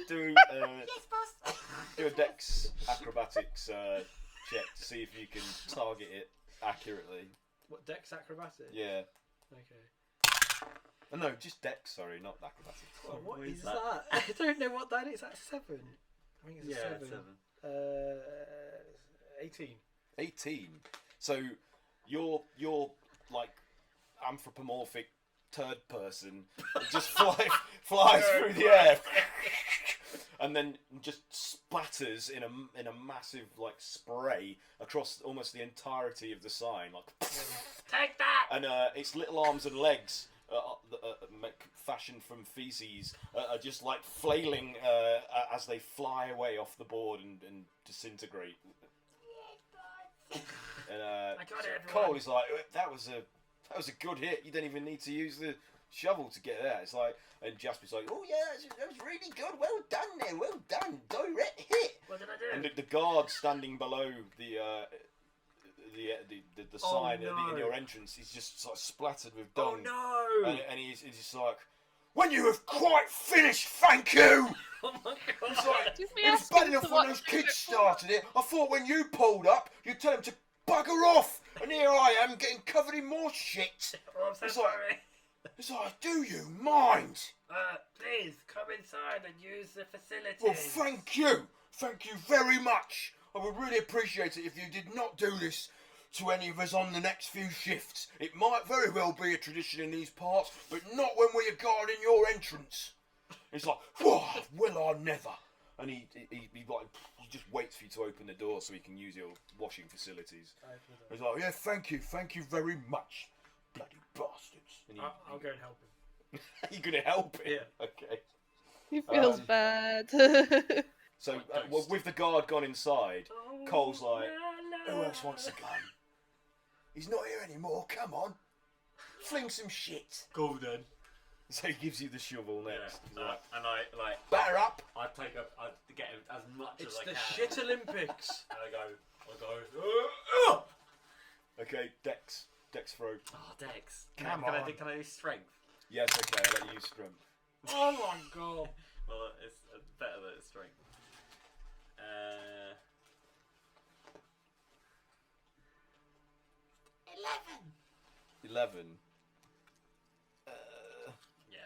Do Yes, boss. do a Dex acrobatics check to see if you can target it accurately. What, Dex acrobatics? Yeah. Okay. Oh, no, just Dex. Sorry, not acrobatics. Well, what What is is that? I don't know what that is. That's 7. I think it's a 7. It's 7. 18. 18. So you're like anthropomorphic third person that just flies through the air and then just spatters in a massive like spray across almost the entirety of the sign, like Take that! and its little arms and legs fashioned from feces are just like flailing as they fly away off the board and disintegrate. And I got it, Cole everyone. is like, that was a good hit. You didn't even need to use the shovel to get there. It's like, and Jasper's like, oh yeah, that was really good. Well done there. Well done. Direct hit. What did I do? And the guard standing below the sign no. in your entrance, he's just sort of splattered with Oh dung. no! And he's just like, when you have quite finished, thank you. Oh my god! It's like, Did we it was ask bad him enough to when watch those the kids before? started it. I thought when you pulled up, you'd tell them to bugger off. And here I am getting covered in more shit. Oh, I'm so It's like- sorry. It's like, do you mind? Please come inside and use the facilities. Well, thank you. Thank you very much. I would really appreciate it if you did not do this to any of us on the next few shifts. It might very well be a tradition in these parts, but not when we are guarding your entrance. It's like, whoa, will I never? And he just waits for you to open the door so he can use your washing facilities. He's like, yeah, thank you very much. Bloody bastards. And I'll go and help him. you gonna help him? Yeah. Okay. He feels bad. So with the guard gone inside, Cole's like, who else wants a gun? He's not here anymore, come on. Fling some shit. Golden. So he gives you the shovel next. He's like, And I like. batter up. I get as much It's as I the can. shit Olympics. And I go. Okay, Dex throw. Oh, Dex. Come can on. Can I do strength? Yes, okay, I'll let you use strength. Oh my god. Well, it's better that it's strength. 11. Yeah,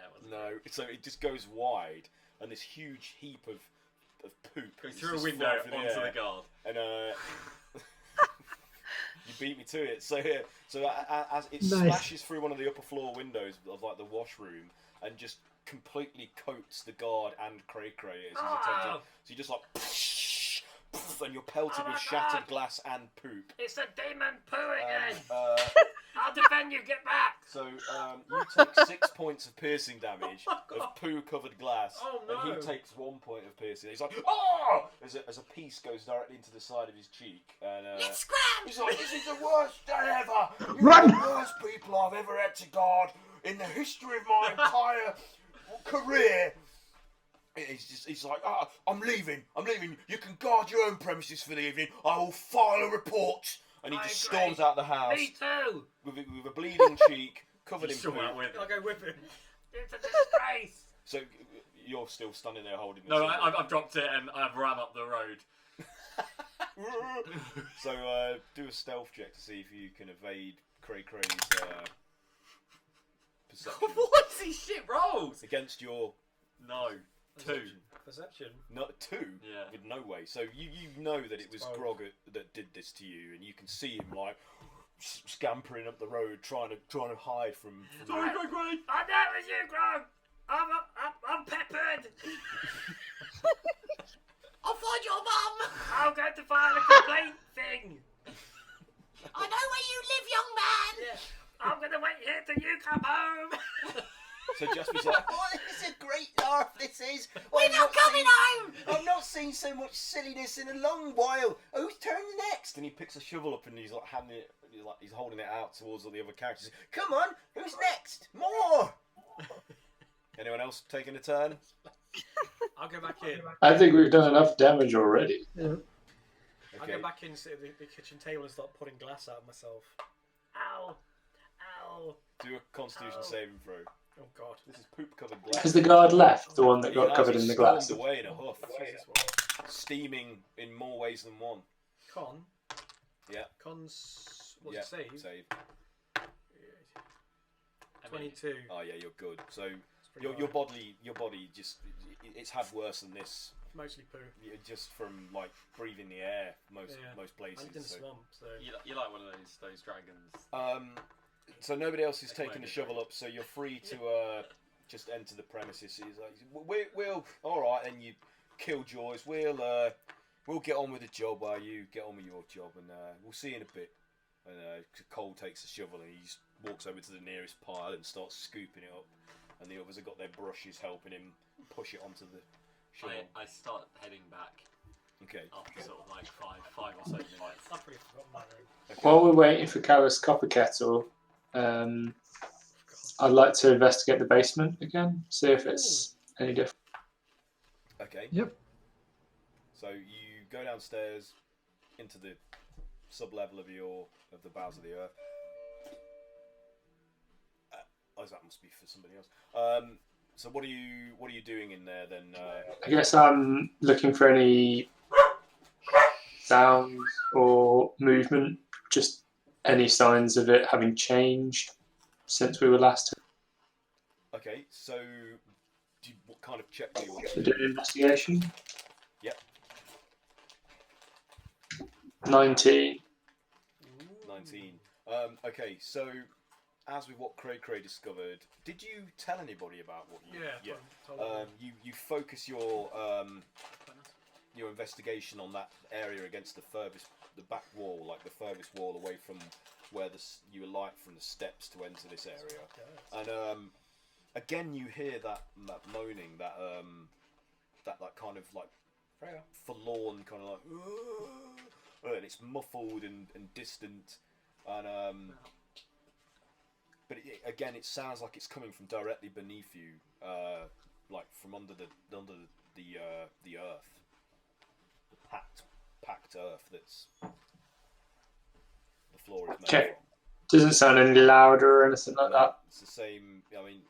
it wasn't. No, so it just goes wide, and this huge heap of poop Goes is through a just window flying through onto air. the guard. And you beat me to it. So as it Nice. smashes through one of the upper floor windows of like the washroom and just completely coats the guard and Cray as he's attempting. So you just like, and you're pelted Oh my with shattered God. glass and poop. It's a demon poo again. Uh, I'll defend you. Get back. so you take 6 points of piercing damage of poo-covered glass, Oh, and no. he takes 1 point of piercing. He's like, oh! As a piece goes directly into the side of his cheek, and Let's scram! he's like, this is the worst day ever! You're Run! the worst people I've ever had to guard in the history of my entire career. He's like, oh, I'm leaving. You can guard your own premises for the evening. I will file a report. And he I just agree. storms out the house Me too. with a bleeding cheek, covered in Still poop. out with I'll it. go with him. It's a disgrace. So you're still standing there holding the No, sword. I've dropped it and I've ran up the road. So do a stealth check to see if you can evade Cray's perception What's these shit rolls? against your No. 2. Perception. no, 2 Yeah. with no way. So you know that it was 12. Grog that did this to you, and you can see him like scampering up the road trying to hide from Sorry, you. Cray. I know it was you, Grog. I'm peppered. I'll find your mum! I'm going to file a complaint thing. I know where you live, young man! Yeah. I'm going to wait here till you come home. So Jasper's like, oh, this is a great laugh, this is. We're not coming home! I've not seen so much silliness in a long while. Whose turn next? And he picks a shovel up and he's like handing it he's holding it out towards all the other characters. Come on, who's next? More. Anyone else taking a turn? I'll go back in. I think we've done enough damage already. Yeah. I'll go back in, sit at the kitchen table and start pulling glass out of myself. Ow! Ow! Do a Constitution saving throw. Oh god. This is poop covered glass. Has the guard left, the one that He got has, covered he's in the glass? stormed away in a huff, Jesus, what? steaming in more ways than one. Con? Yeah. Con's... What's Yeah, it save? save. 22. Oh yeah, you're good. So It's pretty your high. body just it's had worse than this. Mostly poo. Just from like breathing the air most places. I lived in the so. swamp, so... You like one of those dragons. So nobody else is taking the Explain it, shovel up, so you're free to just enter the premises. He's like, we'll all right, and you killjoys. We'll get on with the job while you get on with your job, and we'll see you in a bit. And Cole takes a shovel and he just walks over to the nearest pile and starts scooping it up. And the others have got their brushes helping him push it onto the shovel. I start heading back Okay. after sort of like five or so minutes. I've pretty forgotten my room. Okay. While we're waiting for Callus Copper Kettle, I'd like to investigate the basement again, see if it's any different. Okay. Yep. So you go downstairs into the sub-level of the bowels of the earth. Oh, that must be for somebody else. So what are you doing in there then? I guess I'm looking for any sounds or movement, just any signs of it having changed since we were last. Okay. So what kind of check do you want To to do do? an investigation. Yep. 19. 19. Okay. So as with what Cray discovered, did you tell anybody about what you? Yeah. Told them. You focus your investigation on that area against the back wall, like the furthest wall away from where you alight from the steps to enter this area. And again, you hear that moaning, that kind of like forlorn kind of like, and it's muffled and distant, and but again, it sounds like it's coming from directly beneath you, like from under the earth, the packed earth that's the floor is made Okay. from. Doesn't sound any louder or anything like that. It's the same. I mean,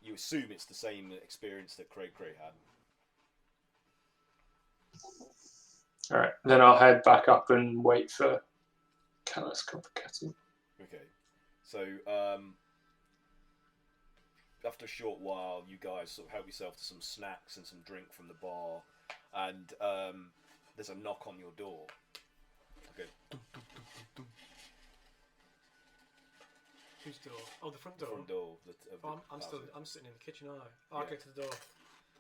you assume it's the same experience that Cray had. Alright, then I'll head back up and wait for Callus Copper Kettle. Okay, so after a short while, you guys sort of help yourself to some snacks and some drink from the bar, and there's a knock on your door. Okay. Whose door? Oh, the front door. Front door. I'm sitting in the kitchen, aren't I? I'll Yeah. go to the door.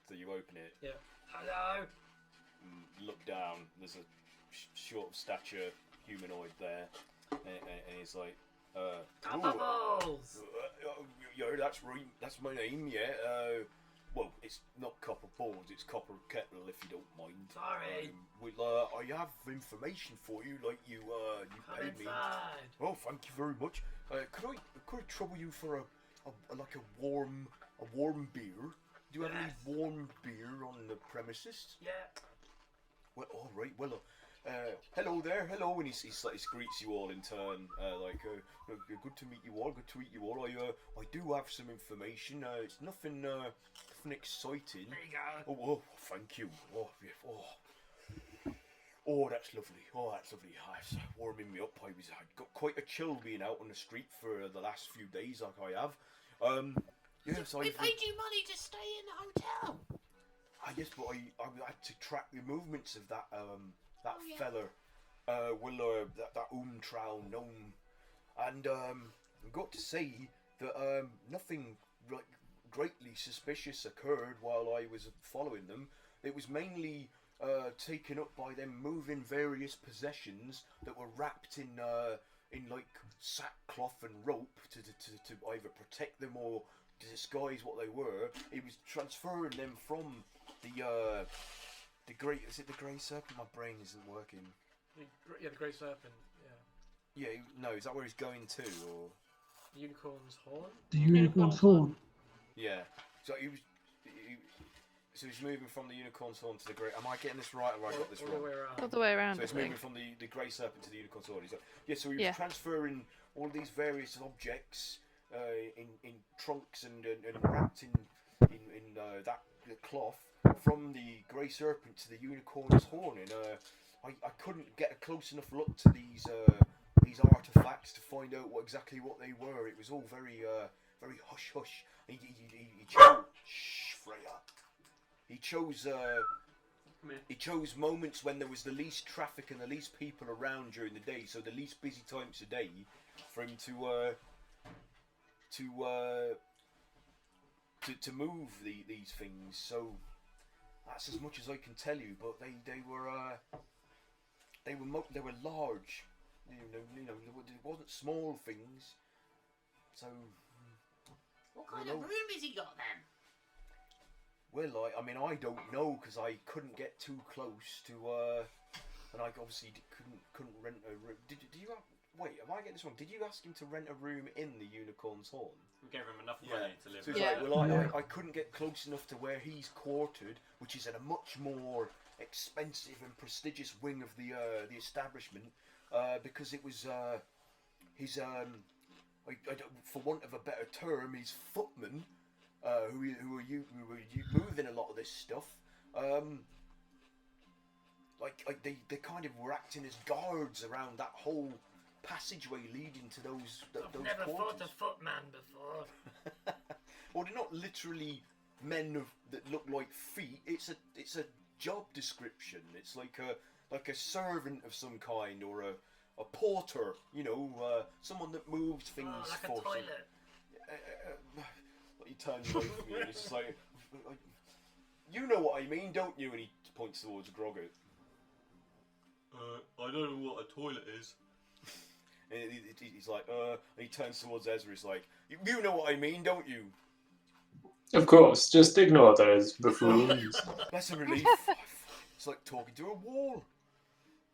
So you open it. Yeah. Hello. Look down. There's a short of stature humanoid there, and he's like, Balls. yeah, that's right. That's my name. Yeah. Well, it's not Copper Balls. It's Copper Kettle, if you don't mind. Sorry. I have information for you. Like you Come paid me. inside. Oh, thank you very much. Could I trouble you for a warm beer? Do you have any warm beer on the premises? Yeah. Well, all right. Well, hello there. Hello, and he greets you all in turn. Good to meet you all. Good to meet you all. I do have some information. It's nothing exciting. There you go. Oh, thank you. Oh, yeah. Oh, that's lovely. Oh, that's lovely. It's warming me up. I'd got quite a chill being out on the street for the last few days, like I have. Yes, We paid you money to stay in the hotel. Yes, but I had to track the movements of that yeah. fella, that Trau gnome, and I've got to say that nothing like greatly suspicious occurred while I was following them. It was mainly taken up by them moving various possessions that were wrapped in like sackcloth and rope to either protect them or to disguise what they were. It was transferring them from the grey. Is it the grey serpent? My brain isn't working. The Grey Serpent. Yeah. Yeah, no, is that where he's going to, or? Unicorn's horn? The unicorn's horn. Yeah. So so he's moving from the unicorn's horn to the great. Am I getting this right, or have I got this All wrong? the way around. All the way around. So I he's moving think. from the grey serpent to the unicorn's horn. He's like, yeah. So he was Yeah. transferring all these various objects in trunks and wrapped in that cloth from the grey serpent to the unicorn's horn, and I couldn't get a close enough look to these artifacts to find out exactly what they were. It was all very hush hush. He chose Freya. He chose moments when there was the least traffic and the least people around during the day, so the least busy times of day, for him to move these things. So that's as much as I can tell you. But they were large. You know, it wasn't small things. So. What kind of room has he got then? Well, I mean, I don't know because I couldn't get too close to, and I obviously couldn't rent a room. Did you? Wait, am I getting this wrong? Did you ask him to rent a room in the unicorn's horn? We gave him enough money to live. So it's Yeah. like, well, I couldn't get close enough to where he's quartered, which is in a much more expensive and prestigious wing of the establishment, because it was his for want of a better term, his footmen. Who were moving a lot of this stuff, they kind of were acting as guards around that whole passageway leading to those I've never quarters. fought a footman before. Well, they're not literally men that look like feet. It's a job description. It's like a servant of some kind, or a porter. You know, someone that moves things Like for a toilet. He turns away from me and he's just like, you know what I mean, don't you? And he points towards Grogger. I don't know what a toilet is. And he's like, and he turns towards Ezra. He's like, you know what I mean, don't you? Of course, just ignore those buffoons. That's a relief. It's like talking to a wall.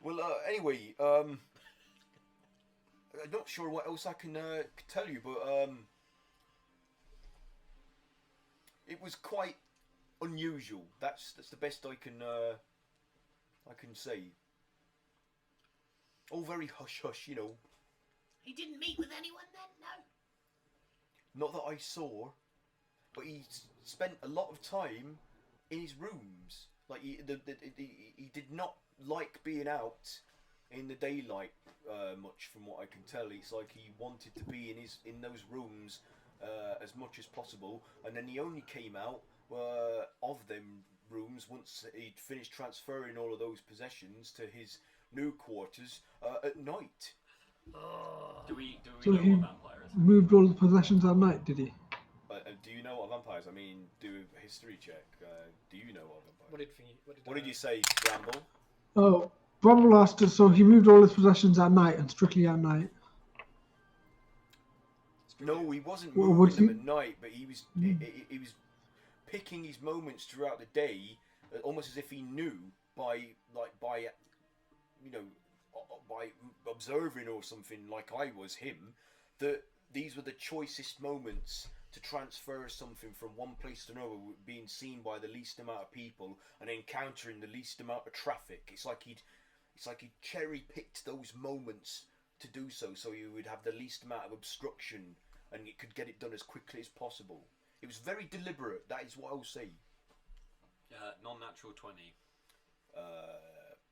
Well, anyway, I'm not sure what else I can tell you, but it was quite unusual. That's the best I can say. All very hush hush, you know. He didn't meet with anyone then, no? Not that I saw, but he spent a lot of time in his rooms. Like he did not like being out in the daylight much, from what I can tell. It's like he wanted to be in those rooms as much as possible, and then he only came out of them rooms once he'd finished transferring all of those possessions to his new quarters at night. Do we So know he what vampire is? moved all the possessions at night, did he? Do you know what vampires? I mean, do a history check. Do you know what vampires? What did you say, Bramble? Oh, Bramble asked us, so he moved all his possessions at night and strictly at night. No, he wasn't Well, moving would them you- at night, but he was picking his moments throughout the day, almost as if he knew by observing or something, like I was him, that these were the choicest moments to transfer something from one place to another, being seen by the least amount of people and encountering the least amount of traffic. It's like he'd cherry picked those moments to do so he would have the least amount of obstruction and it could get it done as quickly as possible. It was very deliberate. That is what I will say. Non-natural 20.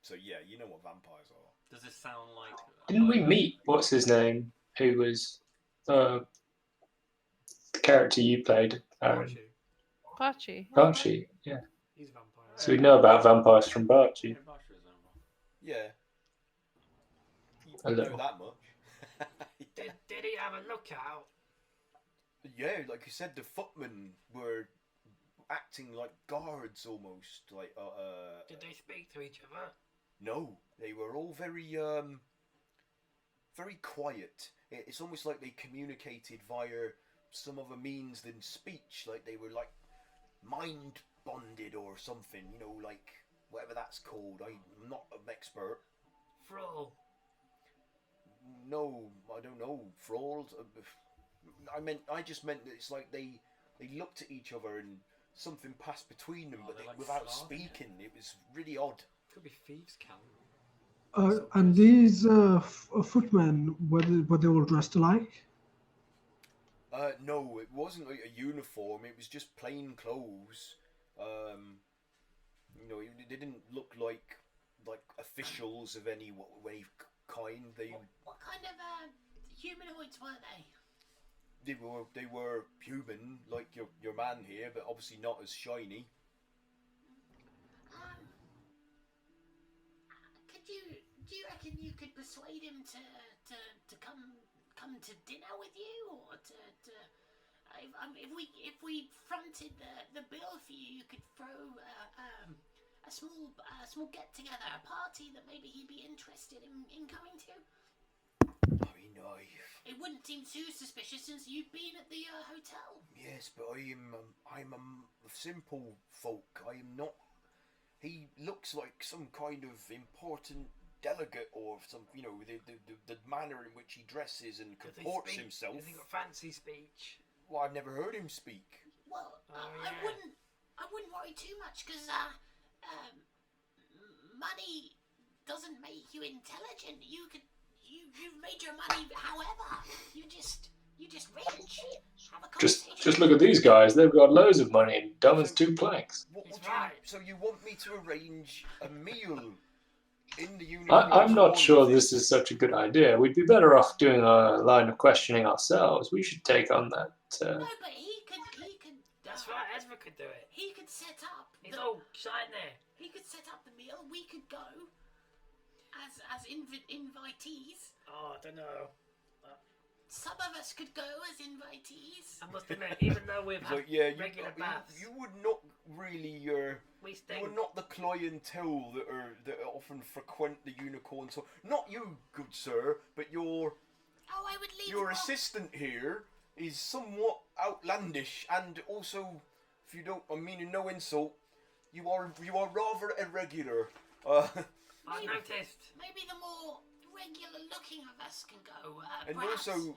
So yeah, you know what vampires are. Does this sound like? Didn't we meet, what's his name, who was the character you played, Aaron? Archie. Archie. Archie, yeah. He's a vampire. So we know about vampires from Archie. Yeah, Basher is vampire. Yeah. A You know little. that much. Did he have a lookout? Yeah, like you said, the footmen were acting like guards almost. Like Did they speak to each other? No, they were all very very quiet. It's almost like they communicated via some other means than speech. Like they were like mind bonded or something. You know, like whatever that's called. I'm not an expert. Thrall. no, I don't know, fraud. I just meant that it's like they looked at each other and something passed between them, Oh, but they're like without slaving it. speaking. It was really odd. Could be thieves' camp. And these footmen, were they all dressed alike? No, it wasn't like a uniform. It was just plain clothes. You know, they didn't look like officials of any kind. What kind of humanoids were they? They were human, like your man here, but obviously not as shiny. Do you reckon you could persuade him to come to dinner with you, or if we fronted the bill for you, you could throw a small get together, a party that maybe he'd be interested in coming to. Very nice. It wouldn't seem too suspicious since you've been at the hotel. Yes, but I'm a simple folk. I am not. He looks like some kind of important delegate or some, you know, the manner in which he dresses and comports himself. Has he got fancy speech? Well, I've never heard him speak. Well, I wouldn't worry too much because money doesn't make you intelligent. You've made your money, however, you're just rich. Have a conversation. Just look at these guys. They've got loads of money and dumb as two planks. So you want me to arrange a meal in the unicorn? I'm not sure this is such a good idea. We'd be better off doing a line of questioning ourselves. We should take on that. No, but he could. That's right, Ezra could do it. He could set up. He's all shine there. He could set up the meal. We could go as invitees. Oh, I don't know. Some of us could go as invitees. I must admit, even though we've had regular baths, you would not really. we You stink. are not the clientele that often frequent the unicorn. So not you, good sir, but your Oh, I would leave. your assistant here is somewhat outlandish, and also, if you don't, I mean no insult, you are rather irregular. I've noticed. Maybe the more regular looking of us can go. And perhaps. also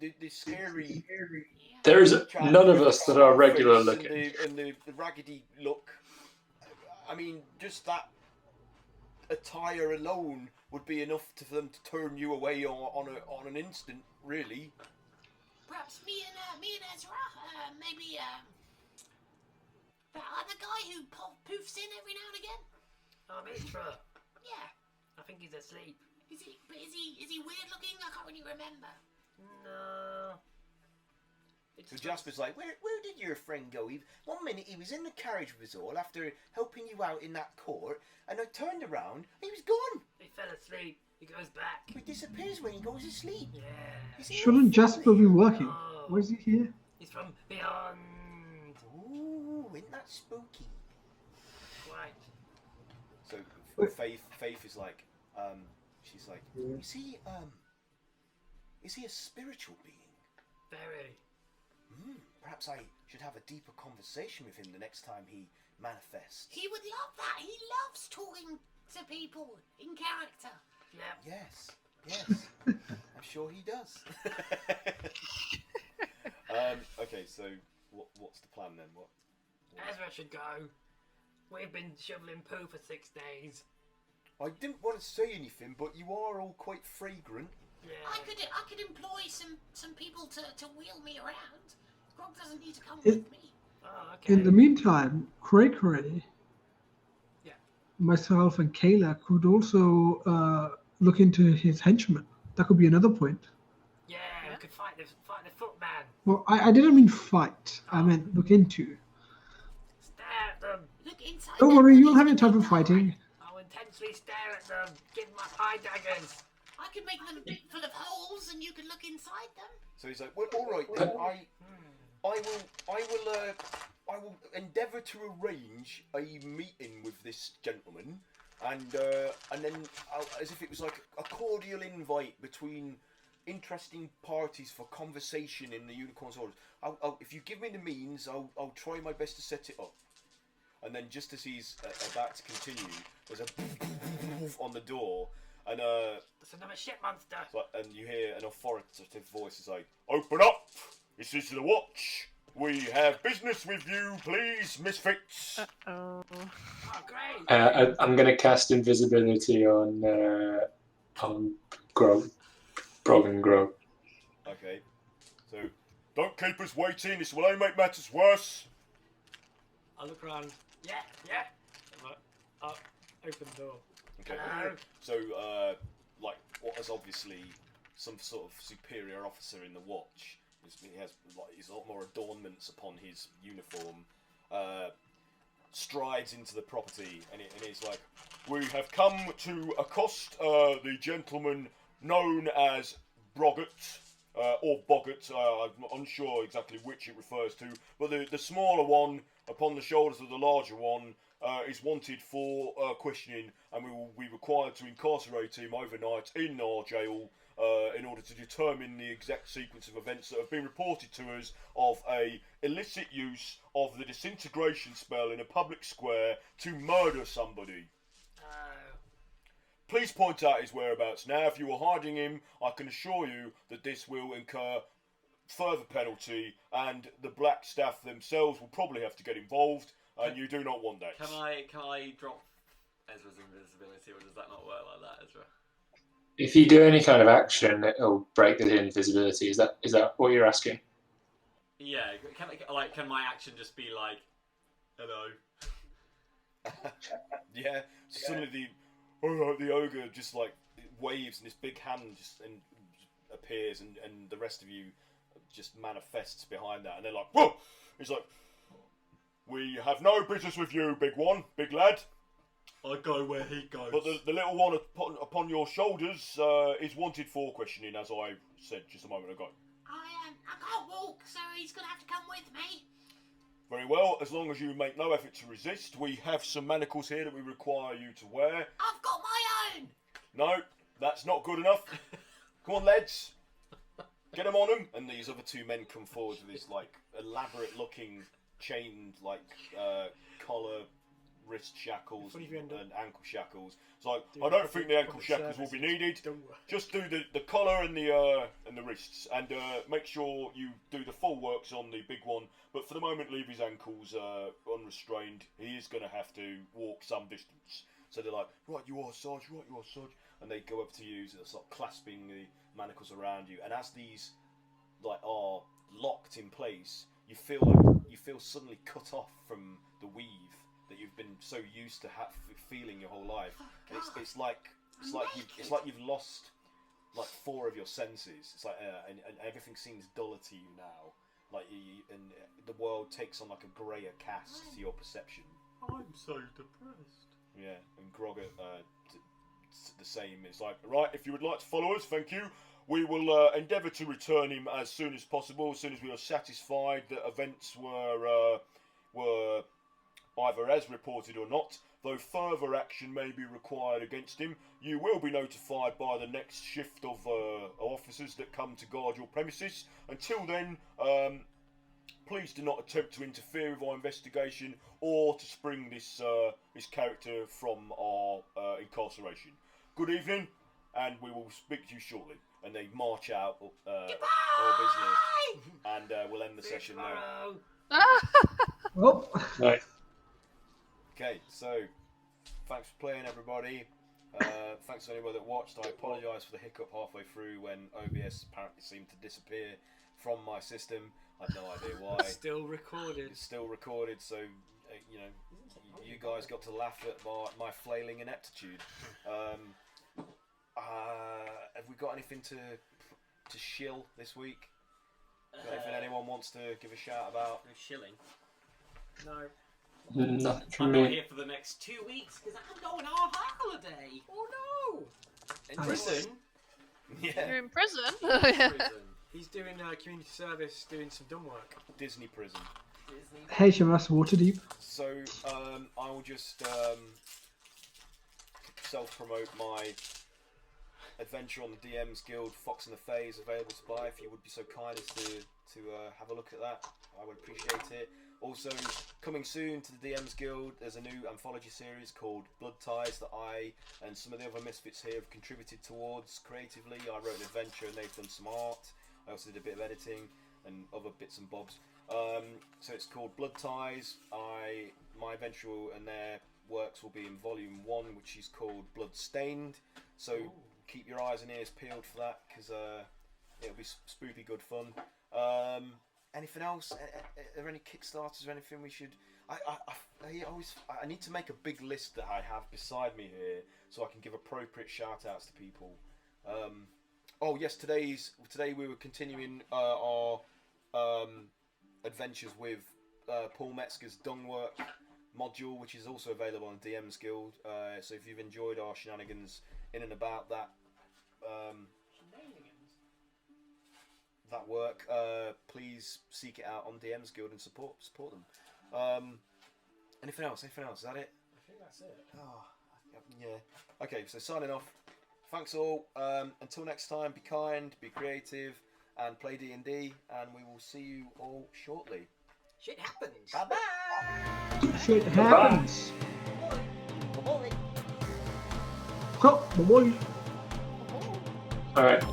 the scary. Yeah. There's chap none of with us the that are scar regular face looking. and the raggedy look. I mean, just that attire alone would be enough for them to turn you away on an instant, really. Perhaps me and Ezra. Maybe that other guy who poofs in every now and again. Oh, Mitra. Yeah. I think he's asleep. Is he weird looking? I can't really remember. No. So Jasper's like, where did your friend go? One minute he was in the carriage with us all after helping you out in that court, and I turned around, he was gone. He fell asleep. He goes back. He disappears when he goes to sleep. Yeah. Is he Shouldn't not Jasper funny? be working? Oh. Why is he here? He's from beyond. Ooh, isn't that spooky? Right. So Faith is like, she's like, is he a spiritual being? Very. Perhaps I should have a deeper conversation with him the next time he manifests. He would love that. He loves talking to people in character. Yeah. Yes, I'm sure he does. Okay, so what's the plan then? What? Ezra should go. We've been shoveling poo for 6 days. I didn't want to say anything, but you are all quite fragrant. Yeah. I could employ some people to wheel me around. Grog doesn't need to come It- with me. Oh, okay. In the meantime, Cray, Yeah. myself, and Kayla could also look into his henchmen. That could be another point. Yeah, we could fight the footman. Well, I didn't mean fight. I meant look into. Stare at them. Look inside. Don't them, worry, look you'll have your into time for them. fighting. I'll intensely stare at them. Give my eye daggers. I could make them full of holes, and you could look inside them. So he's like, well, all right then. I will endeavour to arrange a meeting with this gentleman, and then as if it was like a cordial invite between interesting parties for conversation in the Unicorn's Orders. If you give me the means, I'll try my best to set it up. And then just as he's about to continue, there's a on the door, And That's another shit monster. and you hear an authoritative voice say, "Open up! This is the watch. We have business with you, please, Misfits." Oh. Oh, great. I'm going to cast invisibility on Grog and Grog. Okay. So, don't keep us waiting. This will only make matters worse. I look around. Yeah. I'm like, open the door. Okay. Hello. So, like, what is obviously some sort of superior officer in the watch. He has he's a lot more adornments upon his uniform. Strides into the property, and he's like, "We have come to accost the gentleman known as Broggett, or Boggett. I'm unsure exactly which it refers to, but the smaller one upon the shoulders of the larger one is wanted for questioning, and we will be required to incarcerate him overnight in our jail in order to determine the exact sequence of events that have been reported to us of a illicit use of the disintegration spell in a public square to murder somebody. Please point out his whereabouts now. If you are hiding him, I can assure you that this will incur further penalty, and the black staff themselves will probably have to get involved, and you do not want that." Can I drop Ezra's invisibility, or does that not work like that, Ezra? If you do any kind of action, it'll break the invisibility. Is that what you're asking? Yeah. Can my action just be like, "Hello"? Yeah. Suddenly the ogre just like waves, and this big hand just appears, and the rest of you just manifests behind that, and they're like, "Whoa!" He's like, "We have no business with you, big lad. I go where he goes." But the little one upon your shoulders is wanted for questioning, as I said just a moment ago." I can't walk, so he's gonna have to come with me. "Very well, as long as you make no effort to resist. We have some manacles here that we require you to wear." I've got my own. "No, that's not good enough. Come on, lads. Get them on them." And these other two men come forward with this like elaborate looking chained collar, wrist shackles, and ankle shackles. It's like, "I don't think the ankle shackles will be needed. Just do the collar and the wrists, and make sure you do the full works on the big one. But for the moment, leave his ankles unrestrained. He is going to have to walk some distance." So they're like, "Right, you are, Sarge. Right, you are, Sarge." And they go up to you, so sort of clasping the manacles around you. And as these are locked in place, you feel suddenly cut off from the weave that you've been so used to feeling your whole life. And it's like you've lost like 4 of your senses. It's like and everything seems duller to you now. Like and the world takes on like a greyer cast to your perception. I'm so depressed. Yeah, and Grogger the same. It's like, "Right, if you would like to follow us, thank you. We will endeavour to return him as soon as possible, as soon as we are satisfied that events were either as reported or not. Though further action may be required against him, you will be notified by the next shift of officers that come to guard your premises. Until then, please do not attempt to interfere with our investigation or to spring this character from our incarceration. Good evening, and we will speak to you shortly." And they march out our business, and we'll end the session now. Oh. Right. Okay, so thanks for playing, everybody. Thanks to anybody that watched. I apologise for the hiccup halfway through when OBS apparently seemed to disappear from my system. I have no idea why. Still recorded. It's still recorded, so you guys got to laugh at my flailing ineptitude. Have we got anything to shill this week? Got anything anyone wants to give a shout about? No shilling. No. Nothing from I'm not me. here for the next 2 weeks because I'm going on holiday. Oh no! In prison? Yeah. You're in prison? prison. He's doing community service, doing some dumb work. Disney prison. HMS Waterdeep. So, I will just self-promote my adventure on the DM's Guild, Fox and the Fae, is available to buy if you would be so kind as to have a look at that. I would appreciate it. Also, coming soon to the DMs Guild, there's a new anthology series called Blood Ties that I and some of the other Misfits here have contributed towards creatively. I wrote an adventure and they've done some art. I also did a bit of editing and other bits and bobs. So it's called Blood Ties. My adventure and their works will be in volume 1, which is called Blood Stained. So keep your eyes and ears peeled for that, because it'll be spooky good fun. Anything else? Are there any Kickstarters or anything we should? I need to make a big list that I have beside me here, so I can give appropriate shout outs to people. Oh yes, today we were continuing our adventures with Paul Metzger's DUNG WORK module, which is also available on DMs Guild. So if you've enjoyed our shenanigans in and about that work, please seek it out on DMs Guild and support them. Anything else? Is that it? I think that's it. Oh, yeah. Okay, so signing off. Thanks all. Until next time, be kind, be creative, and play D&D, and we will see you all shortly. Shit happens. Bye bye. Shit happens. Bye. Boy. Alright.